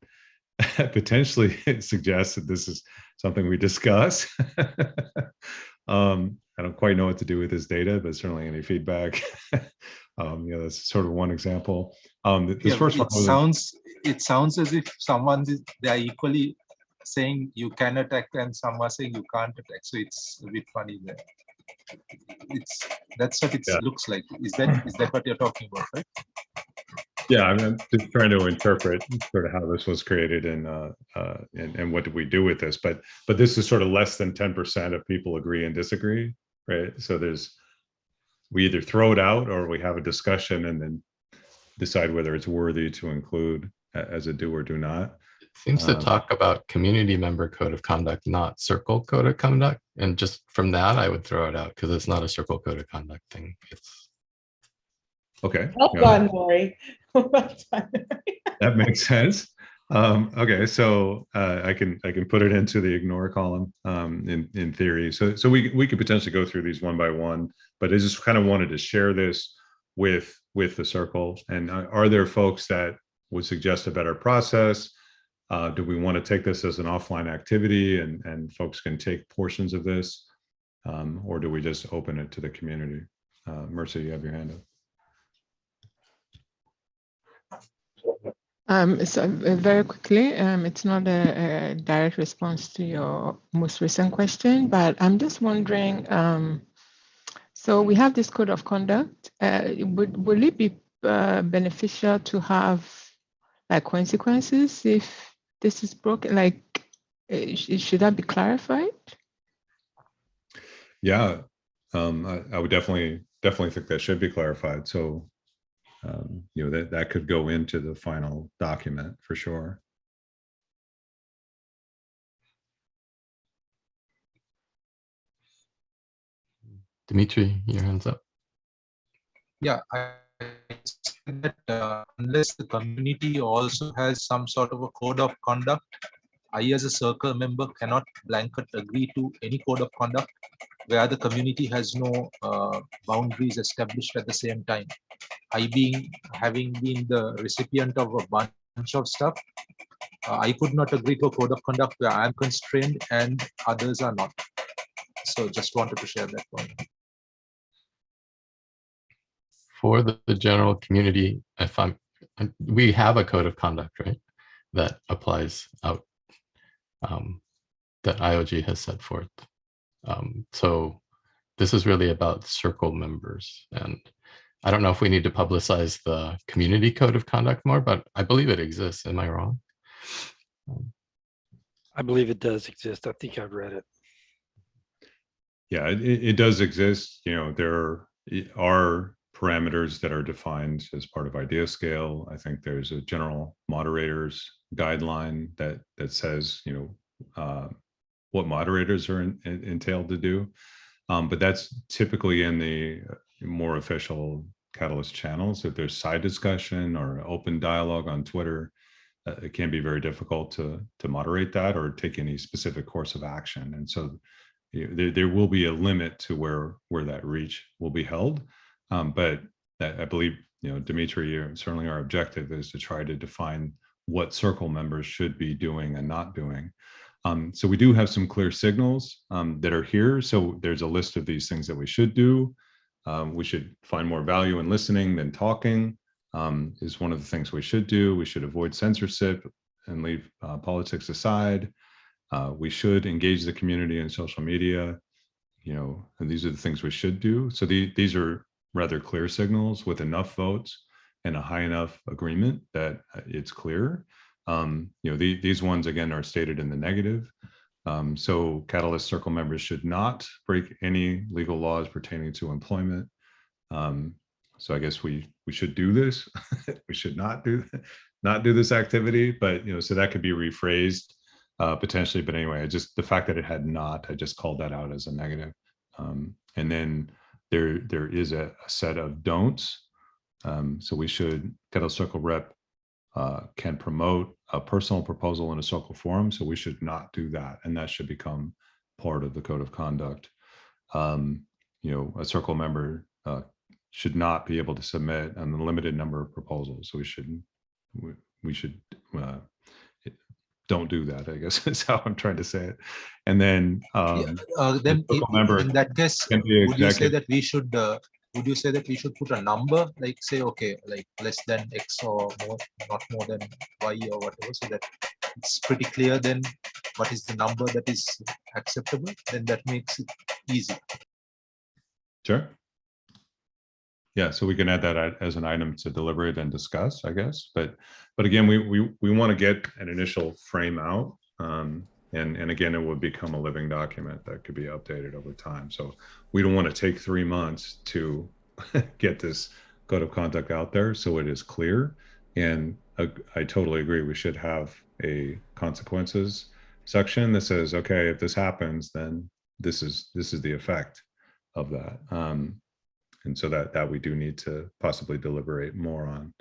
potentially suggest that this is something we discuss. I don't quite know what to do with this data, but certainly any feedback. That's sort of one example. This first one it sounds as if they are equally saying you can attack and some are saying you can't attack. So it's a bit funny there. That's what it looks like. Is that what you're talking about, right? Yeah, I'm just trying to interpret sort of how this was created and what did we do with this. But this is sort of less than 10% of people agree and disagree, right? So we either throw it out or we have a discussion and then decide whether it's worthy to include as a do or do not. It seems to talk about community member code of conduct, not circle code of conduct. And just from that, I would throw it out because it's not a circle code of conduct thing. It's okay. Well done, Lori. That makes sense. Okay, so I can put it into the ignore column in theory. So we could potentially go through these one by one, but I just kind of wanted to share this with the circle. And are there folks that would suggest a better process? Do we want to take this as an offline activity and folks can take portions of this? Or do we just open it to the community? Mercy, you have your hand up. So very quickly, it's not a direct response to your most recent question, but I'm just wondering, so we have this code of conduct. Will it be beneficial to have like consequences if this is broken? Like, should that be clarified? Yeah, I would definitely think that should be clarified. So, you know, that could go into the final document for sure. Dimitri, your hand's up. Yeah, I said that unless the community also has some sort of a code of conduct, I as a circle member cannot blanket agree to any code of conduct where the community has no boundaries established at the same time. Having been the recipient of a bunch of stuff, I could not agree to a code of conduct where I'm constrained and others are not. So just wanted to share that point. For the general community, we have a code of conduct, right, that applies out, that IOG has set forth. So this is really about circle members, and I don't know if we need to publicize the community code of conduct more, but I believe it exists. Am I wrong? I believe it does exist. I think I've read it. Yeah, it does exist. You know, there are parameters that are defined as part of idea scale. I think there's a general moderators guideline that says, you know, what moderators are entailed to do. But that's typically in the more official Catalyst channels. If there's side discussion or open dialogue on Twitter, it can be very difficult to moderate that or take any specific course of action. And so there will be a limit to where that reach will be held. But I believe, you know, Dimitri, certainly our objective is to try to define what circle members should be doing and not doing. So we do have some clear signals that are here. So there's a list of these things that we should do. We should find more value in listening than talking, is one of the things we should do. We should avoid censorship and leave politics aside. We should engage the community in social media, you know, and these are the things we should do. So these are rather clear signals with enough votes and a high enough agreement that it's clear. You know, these ones, again, are stated in the negative. So Catalyst Circle members should not break any legal laws pertaining to employment. So I guess we should do this. We should not do this activity, but, you know, so that could be rephrased potentially. But anyway, just the fact that it had not, I just called that out as a negative. And then there is a set of don'ts. So we should, Catalyst Circle rep can promote a personal proposal in a circle forum. So we should not do that. And that should become part of the code of conduct. You know, a circle member should not be able to submit an unlimited number of proposals. So we should don't do that, I guess is how I'm trying to say it. And then then in that case, would you say that we should would you say that we should put a number, like say, okay, like less than X or more, not more than Y or whatever, so that it's pretty clear then what is the number that is acceptable? Then that makes it easy. Sure. Yeah, so we can add that as an item to deliberate and discuss, I guess. But again, we want to get an initial frame out, and again, it would become a living document that could be updated over time. So we don't want to take 3 months to get this code of conduct out there, so it is clear. And I totally agree. We should have a consequences section that says, okay, if this happens, then this is the effect of that. And so that we do need to possibly deliberate more on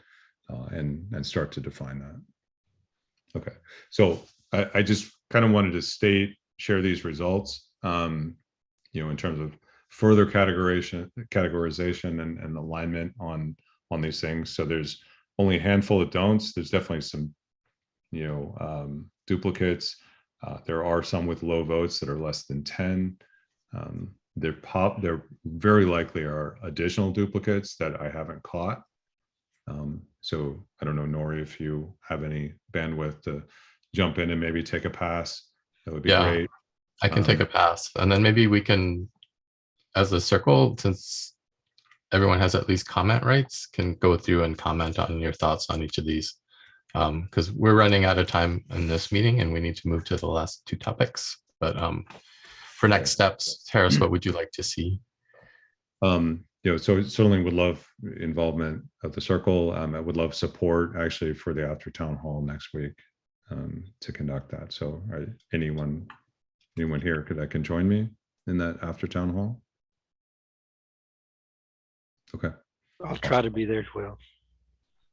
and start to define that. Okay, so I just kind of wanted to share these results, you know, in terms of further categorization and alignment on these things. So there's only a handful of don'ts. There's definitely some, you know, duplicates. There are some with low votes that are less than 10. There very likely are additional duplicates that I haven't caught. So I don't know, Nori, if you have any bandwidth to jump in and maybe take a pass, that would be Yeah. great. I can take a pass, and then maybe we can, as a circle, since everyone has at least comment rights, can go through and comment on your thoughts on each of these. Because we're running out of time in this meeting and we need to move to the last two topics. But for next steps, Harris, what would you like to see? So certainly would love involvement of the circle. I would love support actually for the after town hall next week to conduct that. So anyone here that can join me in that after town hall? Okay. I'll try to be there as well.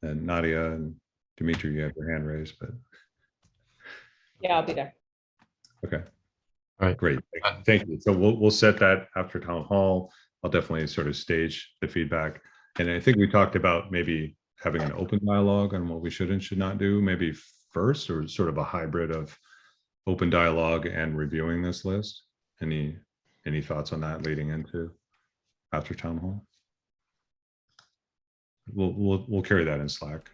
And Nadia and Dimitri, you have your hand raised, but Yeah, I'll be there. okay. All right. Great. Thank you. So we'll set that after town hall. I'll definitely sort of stage the feedback. And I think we talked about maybe having an open dialogue on what we should and should not do, maybe first, or sort of a hybrid of open dialogue and reviewing this list. Any thoughts on that leading into after town hall? We'll carry that in Slack.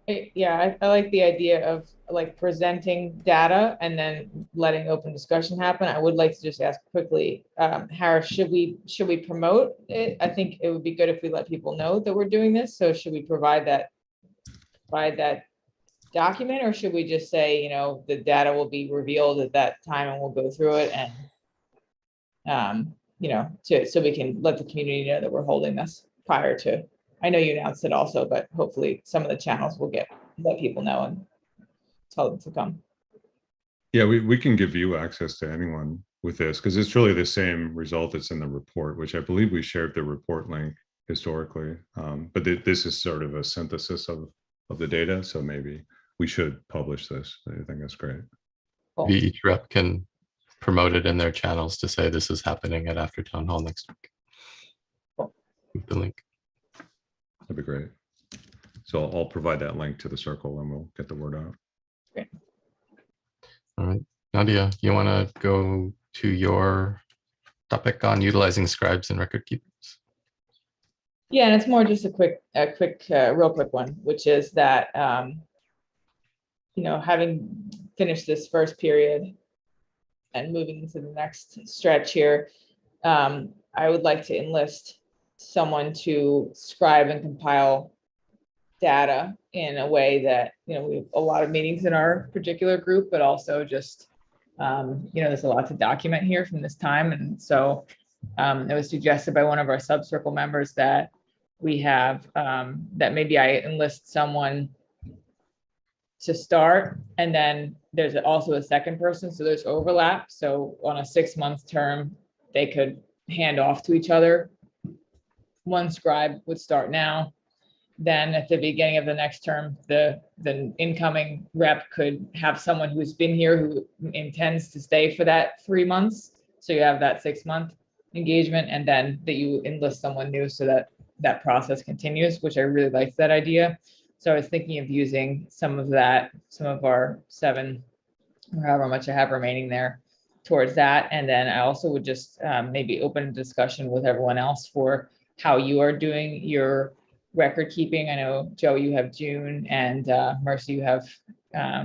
Yeah, I like the idea of like presenting data and then letting open discussion happen. I would like to just ask quickly, Harris, should we promote it? I think it would be good if we let people know that we're doing this. So should we provide that document, or should we just say, you know, the data will be revealed at that time and we'll go through it, and you know, so we can let the community know that we're holding this prior to. I know you announced it also, but hopefully some of the channels will let people know and tell them to come. Yeah, we can give you access to anyone with this because it's really the same result that's in the report, which I believe we shared the report link historically. But this is sort of a synthesis of the data. So maybe we should publish this. I think that's great. Cool. Each rep can promote it in their channels to say this is happening at After Town Hall next week. Cool. With the link. That'd be great. So I'll provide that link to the circle and we'll get the word out. Great. All right, Nadia, you want to go to your topic on utilizing scribes and record keepers? Yeah, and it's more just a real quick one, which is that, you know, having finished this first period and moving into the next stretch here, I would like to enlist someone to scribe and compile data in a way that, you know, we have a lot of meetings in our particular group, but also just, you know, there's a lot to document here from this time. And so it was suggested by one of our sub-circle members that we have, that maybe I enlist someone to start, and then there's also a second person, so there's overlap. So on a 6-month term, they could hand off to each other. One scribe would start now. Then at the beginning of the next term, the incoming rep could have someone who's been here who intends to stay for that 3 months. So you have that 6-month engagement, and then that you enlist someone new so that that process continues, which I really liked that idea. So I was thinking of using some of our 7 or however much I have remaining there towards that. And then I also would just maybe open a discussion with everyone else for how you are doing your record keeping. I know, Joe, you have June, and Mercy, you have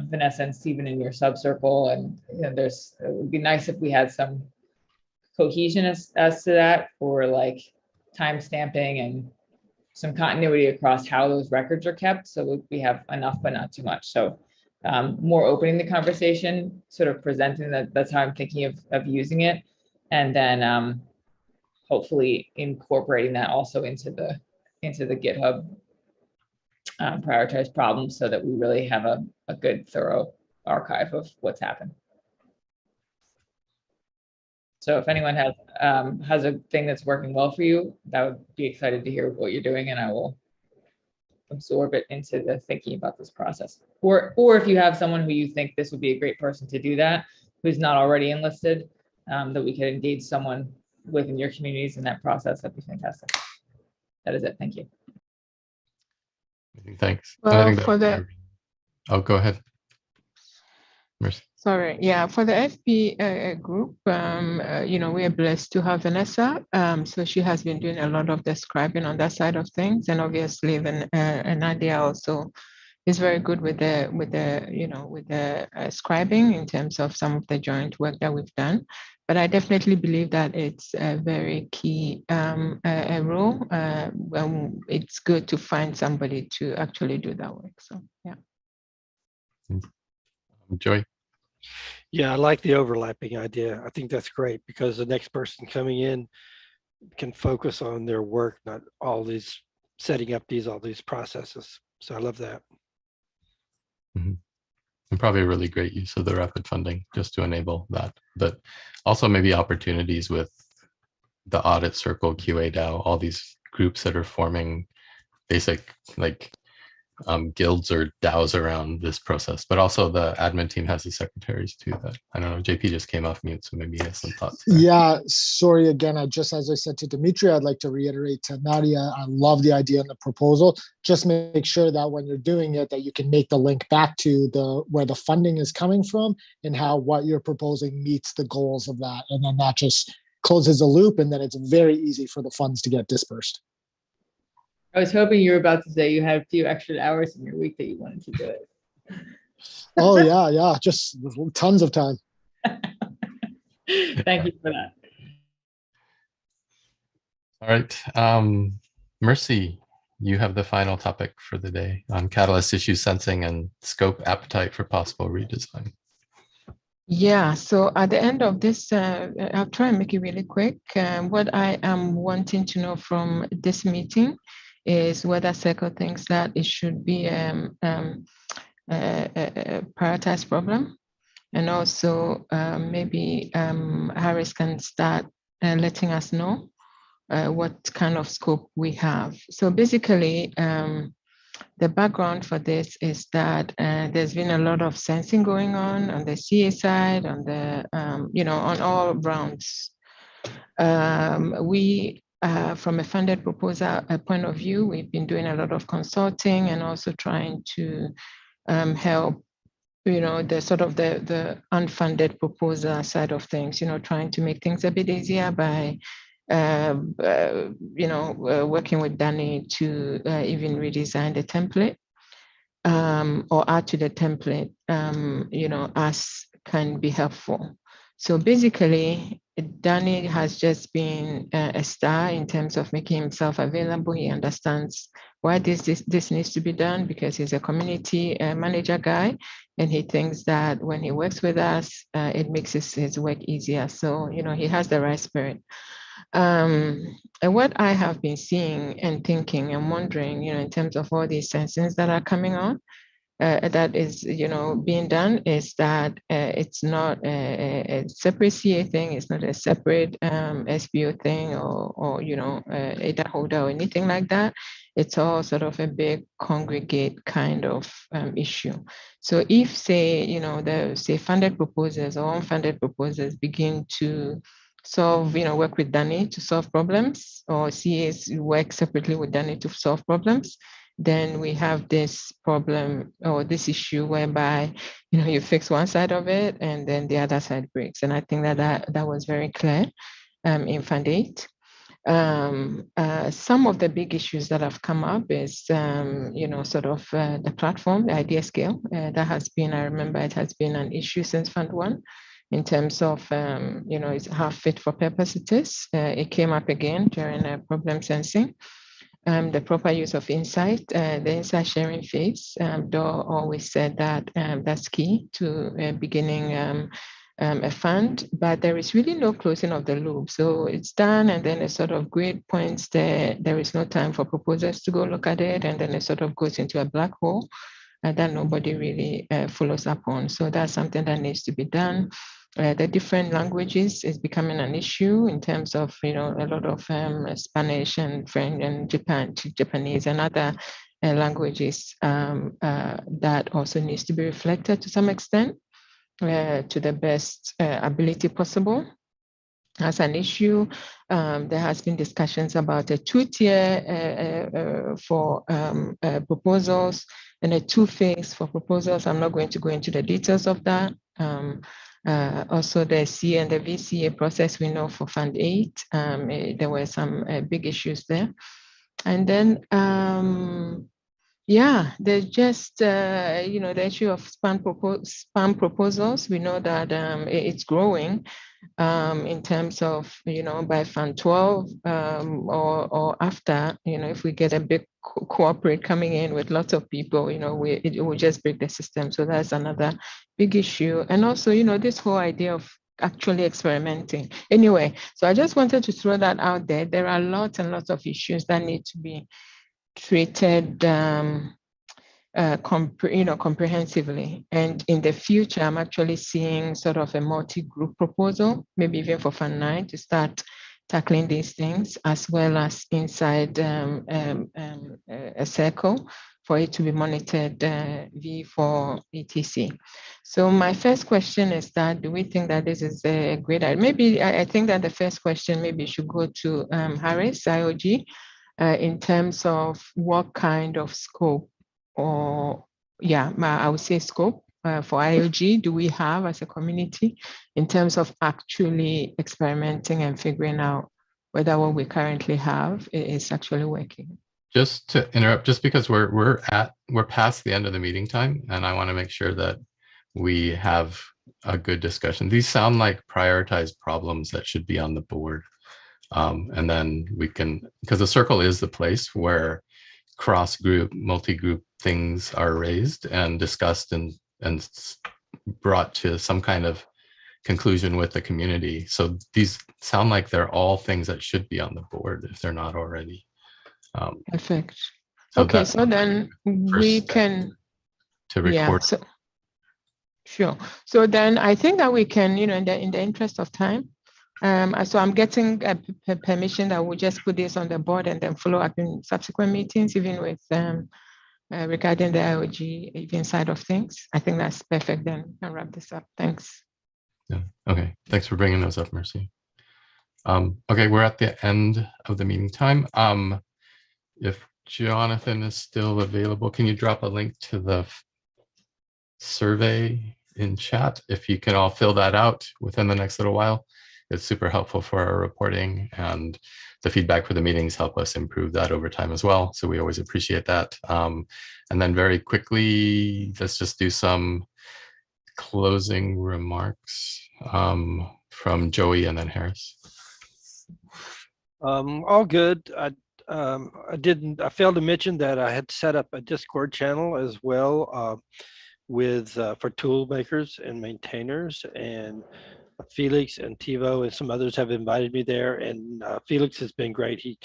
Vanessa and Stephen in your sub-circle. And you know, it would be nice if we had some cohesion as to that, for like time stamping and some continuity across how those records are kept. So we have enough, but not too much. So more opening the conversation, sort of presenting that's how I'm thinking of using it. And then hopefully incorporating that also into the GitHub prioritized problems, so that we really have a good, thorough archive of what's happened. So if anyone has a thing that's working well for you, that would be excited to hear what you're doing, and I will absorb it into the thinking about this process. Or if you have someone who you think this would be a great person to do that, who's not already enlisted, that we could engage someone within your communities in that process, that'd be fantastic. That is it. Thank you. Thanks. Well, for the oh, go ahead. Mercy. Sorry, yeah, for the FP group, we are blessed to have Vanessa. So she has been doing a lot of the scribing on that side of things, and obviously then Nadia also is very good with the scribing in terms of some of the joint work that we've done. But I definitely believe that it's a very key role. It's good to find somebody to actually do that work. So yeah. Joy. Yeah, I like the overlapping idea. I think that's great because the next person coming in can focus on their work, not all these setting up all these processes. So I love that. Mm-hmm. And probably a really great use of the rapid funding just to enable that. But also maybe opportunities with the audit circle, QA DAO, all these groups that are forming basic like guilds or DAOs around this process, but also the admin team has the secretaries too. That I don't know, JP just came off mute, so maybe he has some thoughts there. Yeah, sorry again. As I said to Dimitri, I'd like to reiterate to Nadia, I love the idea and the proposal. Just make sure that when you're doing it, that you can make the link back to where the funding is coming from and how what you're proposing meets the goals of that. And then that just closes a loop, and then it's very easy for the funds to get dispersed. I was hoping you were about to say you had a few extra hours in your week that you wanted to do it. Oh yeah, just tons of time. Thank you for that. All right, Mercy, you have the final topic for the day on Catalyst issue sensing and scope appetite for possible redesign. Yeah, so at the end of this, I'll try and make it really quick. What I am wanting to know from this meeting is whether Circle thinks that it should be a prioritized problem. And also maybe Harris can start letting us know what kind of scope we have. So basically, the background for this is that there's been a lot of sensing going on the CA side, on the, on all rounds. We, from a funded proposal point of view, we've been doing a lot of consulting and also trying to help, the sort of the unfunded proposal side of things, trying to make things a bit easier by working with Danny to even redesign the template or add to the template, as can be helpful. So basically, Danny has just been a star in terms of making himself available. He understands why this needs to be done because he's a community manager guy, and he thinks that when he works with us, it makes his work easier. So, he has the right spirit. And what I have been seeing and thinking and wondering, in terms of all these sensings that are coming on, that is, being done is that it's not a separate CA thing. It's not a separate SBO thing or ADA holder or anything like that. It's all sort of a big congregate kind of issue. So if say, the funded proposals or unfunded proposals begin to solve, work with Danny to solve problems, or CAs work separately with Danny to solve problems, then we have this problem or this issue whereby, you fix one side of it and then the other side breaks. And I think that was very clear in Fund 8. Some of the big issues that have come up is, sort of the platform, the idea scale. That has been, I remember it has been an issue since Fund 1 in terms of, it's how fit for purpose it is. It came up again during problem sensing. The proper use of insight, the insight sharing phase. Dor always said that that's key to beginning a fund, but there is really no closing of the loop. So it's done, and then it sort of grid points there. There is no time for proposers to go look at it, and then it sort of goes into a black hole that nobody really follows up on. So that's something that needs to be done. The different languages is becoming an issue in terms of, a lot of Spanish and French and Japanese and other languages that also needs to be reflected to some extent to the best ability possible. As an issue, there has been discussions about a 2-tier for proposals and a 2-phase for proposals. I'm not going to go into the details of that. Also, the C and the VCA process, we know for Fund 8, there were some big issues there. And then, yeah, there's just, the issue of spam proposals. We know that it's growing in terms of, by Fund 12 or after, if we get a big corporate coming in with lots of people, it will just break the system. So that's another big issue. And also, this whole idea of actually experimenting. Anyway, so I just wanted to throw that out there. There are lots and lots of issues that need to be treated comprehensively. And in the future, I'm actually seeing sort of a multi-group proposal, maybe even for Fund 9 to start tackling these things, as well as inside a circle for it to be monitored V4 ETC. So my first question is that, do we think that this is a great idea? Maybe I think that the first question maybe should go to Rhys, IOG, in terms of what kind of scope, or I would say scope for IOG do we have as a community in terms of actually experimenting and figuring out whether what we currently have is actually working. Just to interrupt, just because we're past the end of the meeting time, and I want to make sure that we have a good discussion. These sound like prioritized problems that should be on the board. And then we can, because the circle is the place where cross-group, multi-group things are raised and discussed and brought to some kind of conclusion with the community. So these sound like they're all things that should be on the board if they're not already. Perfect. So okay, so then we can to record. Yeah, sure. So then I think that we can, in the interest of time. So I'm getting a permission that we'll just put this on the board and then follow up in subsequent meetings, even with regarding the IOG even side of things. I think that's perfect. Then I'll wrap this up. Thanks. Yeah. Okay. Thanks for bringing those up, Mercy. Okay, we're at the end of the meeting time. If Jonathan is still available, can you drop a link to the survey in chat? If you can all fill that out within the next little while, it's super helpful for our reporting, and the feedback for the meetings help us improve that over time as well. So we always appreciate that. And then very quickly, let's just do some closing remarks from Joey and then Harris. All good. I failed to mention that I had set up a Discord channel as well for tool makers and maintainers, and Felix and Tivo and some others have invited me there, and Felix has been great. He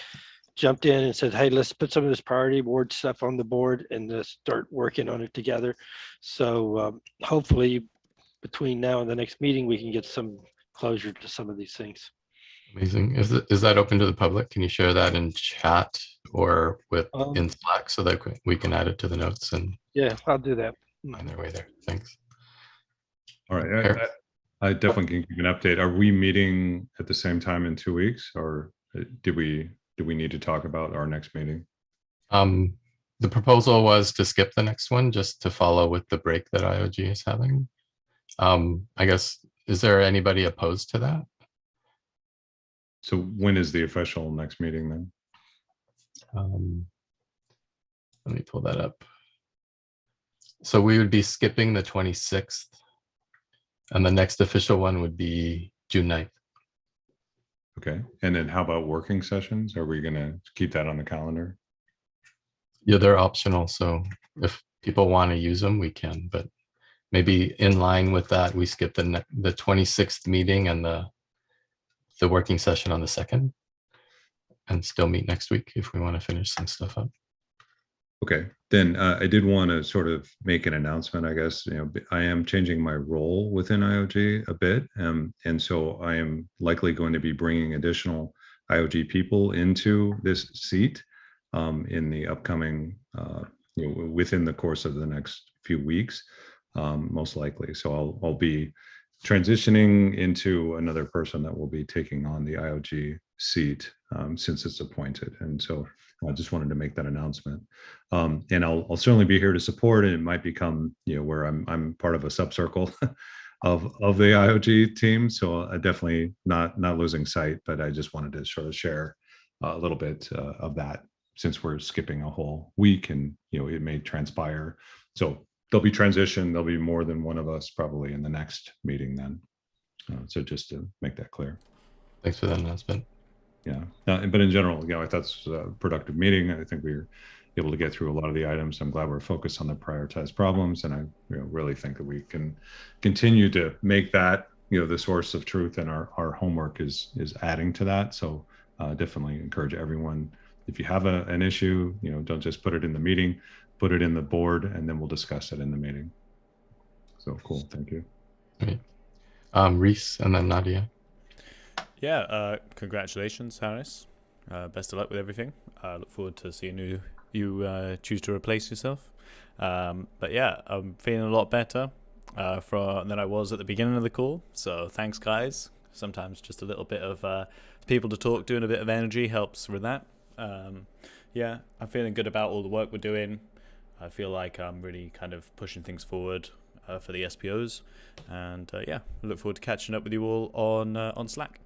jumped in and said, hey, let's put some of this priority board stuff on the board and start working on it together. So hopefully between now and the next meeting, we can get some closure to some of these things. Amazing. Is that open to the public? Can you share that in chat or in Slack so that we can add it to the notes? And yeah, I'll do that. Find their way there. Thanks. All right. I definitely can give an update. Are we meeting at the same time in 2 weeks, or do we need to talk about our next meeting? The proposal was to skip the next one just to follow with the break that IOG is having. I guess, is there anybody opposed to that? So when is the official next meeting then? Let me pull that up. So we would be skipping the 26th, and the next official one would be June 9th. Okay. And then how about working sessions? Are we going to keep that on the calendar? Yeah, they're optional. So if people want to use them, we can, but maybe in line with that, we skip the 26th meeting and the working session on the 2nd, and still meet next week if we want to finish some stuff up. Okay, then I did want to sort of make an announcement, I guess. I am changing my role within IOG a bit, and so I am likely going to be bringing additional IOG people into this seat in the upcoming, within the course of the next few weeks, most likely. So I'll be transitioning into another person that will be taking on the IOG seat since it's appointed, and so I just wanted to make that announcement. And I'll certainly be here to support, and it might become where I'm part of a subcircle of the IOG team. So definitely not losing sight, but I just wanted to sort of share a little bit of that, since we're skipping a whole week, and it may transpire. So there'll be transition. There'll be more than one of us probably in the next meeting then. So just to make that clear. Thanks for that announcement. Yeah, but in general, I thought this was a productive meeting. I think we were able to get through a lot of the items. I'm glad we're focused on the prioritized problems, and I really think that we can continue to make that the source of truth, and our homework is adding to that. So definitely encourage everyone, if you have an issue, don't just put it in the meeting, put it in the board, and then we'll discuss it in the meeting. So cool, thank you. Great. Rhys and then Nadia. Yeah, congratulations, Harris. Best of luck with everything. I look forward to seeing you choose to replace yourself. But yeah, I'm feeling a lot better than I was at the beginning of the call. So thanks, guys. Sometimes just a little bit of people to talk to and a bit of energy helps with that. Yeah, I'm feeling good about all the work we're doing. I feel like I'm really kind of pushing things forward for the SPOs. And yeah, I look forward to catching up with you all on Slack.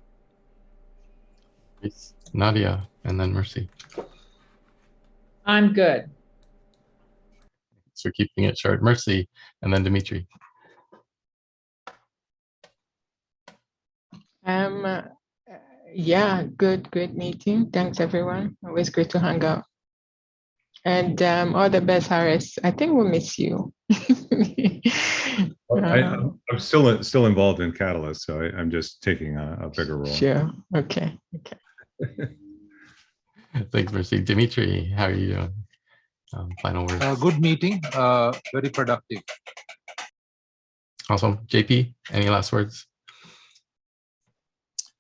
Nadia, and then Mercy. I'm good. Thanks for keeping it short. Mercy, and then Dimitri. Yeah, good meeting. Thanks everyone. Always great to hang out. And all the best, Harris. I think we'll miss you. I'm still involved in Catalyst, so I'm just taking a bigger role. Sure. Okay. Thanks, Mercy. Dimitri, how are you doing? Final words. Good meeting, very productive. Awesome. JP, any last words?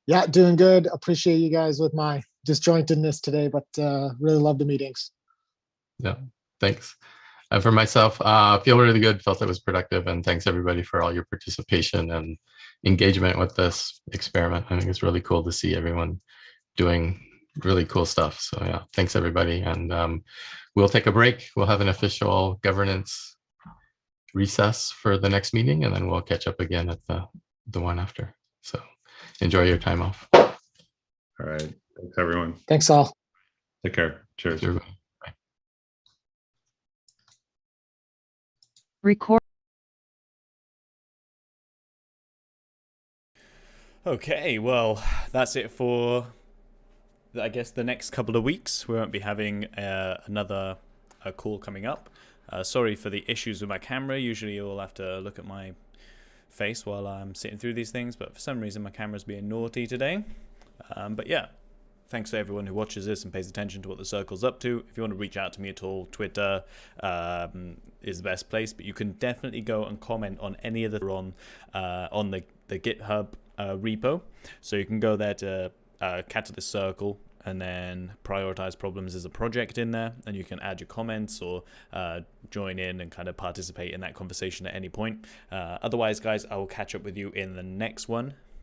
Yeah, doing good. Appreciate you guys with my disjointedness today, but really love the meetings. Yeah, thanks. For myself, feel really good. Felt it was productive, and thanks everybody for all your participation and engagement with this experiment. I think it's really cool to see everyone doing really cool stuff. So yeah, thanks everybody, and we'll take a break. We'll have an official governance recess for the next meeting, and then we'll catch up again at the one after. So enjoy your time off. All right, thanks everyone. Thanks all. Take care. Cheers. Everybody. Record. Okay, well, that's it for, I guess, the next couple of weeks. We won't be having another call coming up. Sorry for the issues with my camera. Usually you'll have to look at my face while I'm sitting through these things, but for some reason my camera's being naughty today. But yeah, thanks to everyone who watches this and pays attention to what the Circle's up to. If you want to reach out to me at all, Twitter is the best place, but you can definitely go and comment on any of the on the GitHub repo. So you can go there to Catalyst Circle, and then prioritize problems as a project in there, and you can add your comments or join in and kind of participate in that conversation at any point. Otherwise, guys, I will catch up with you in the next one.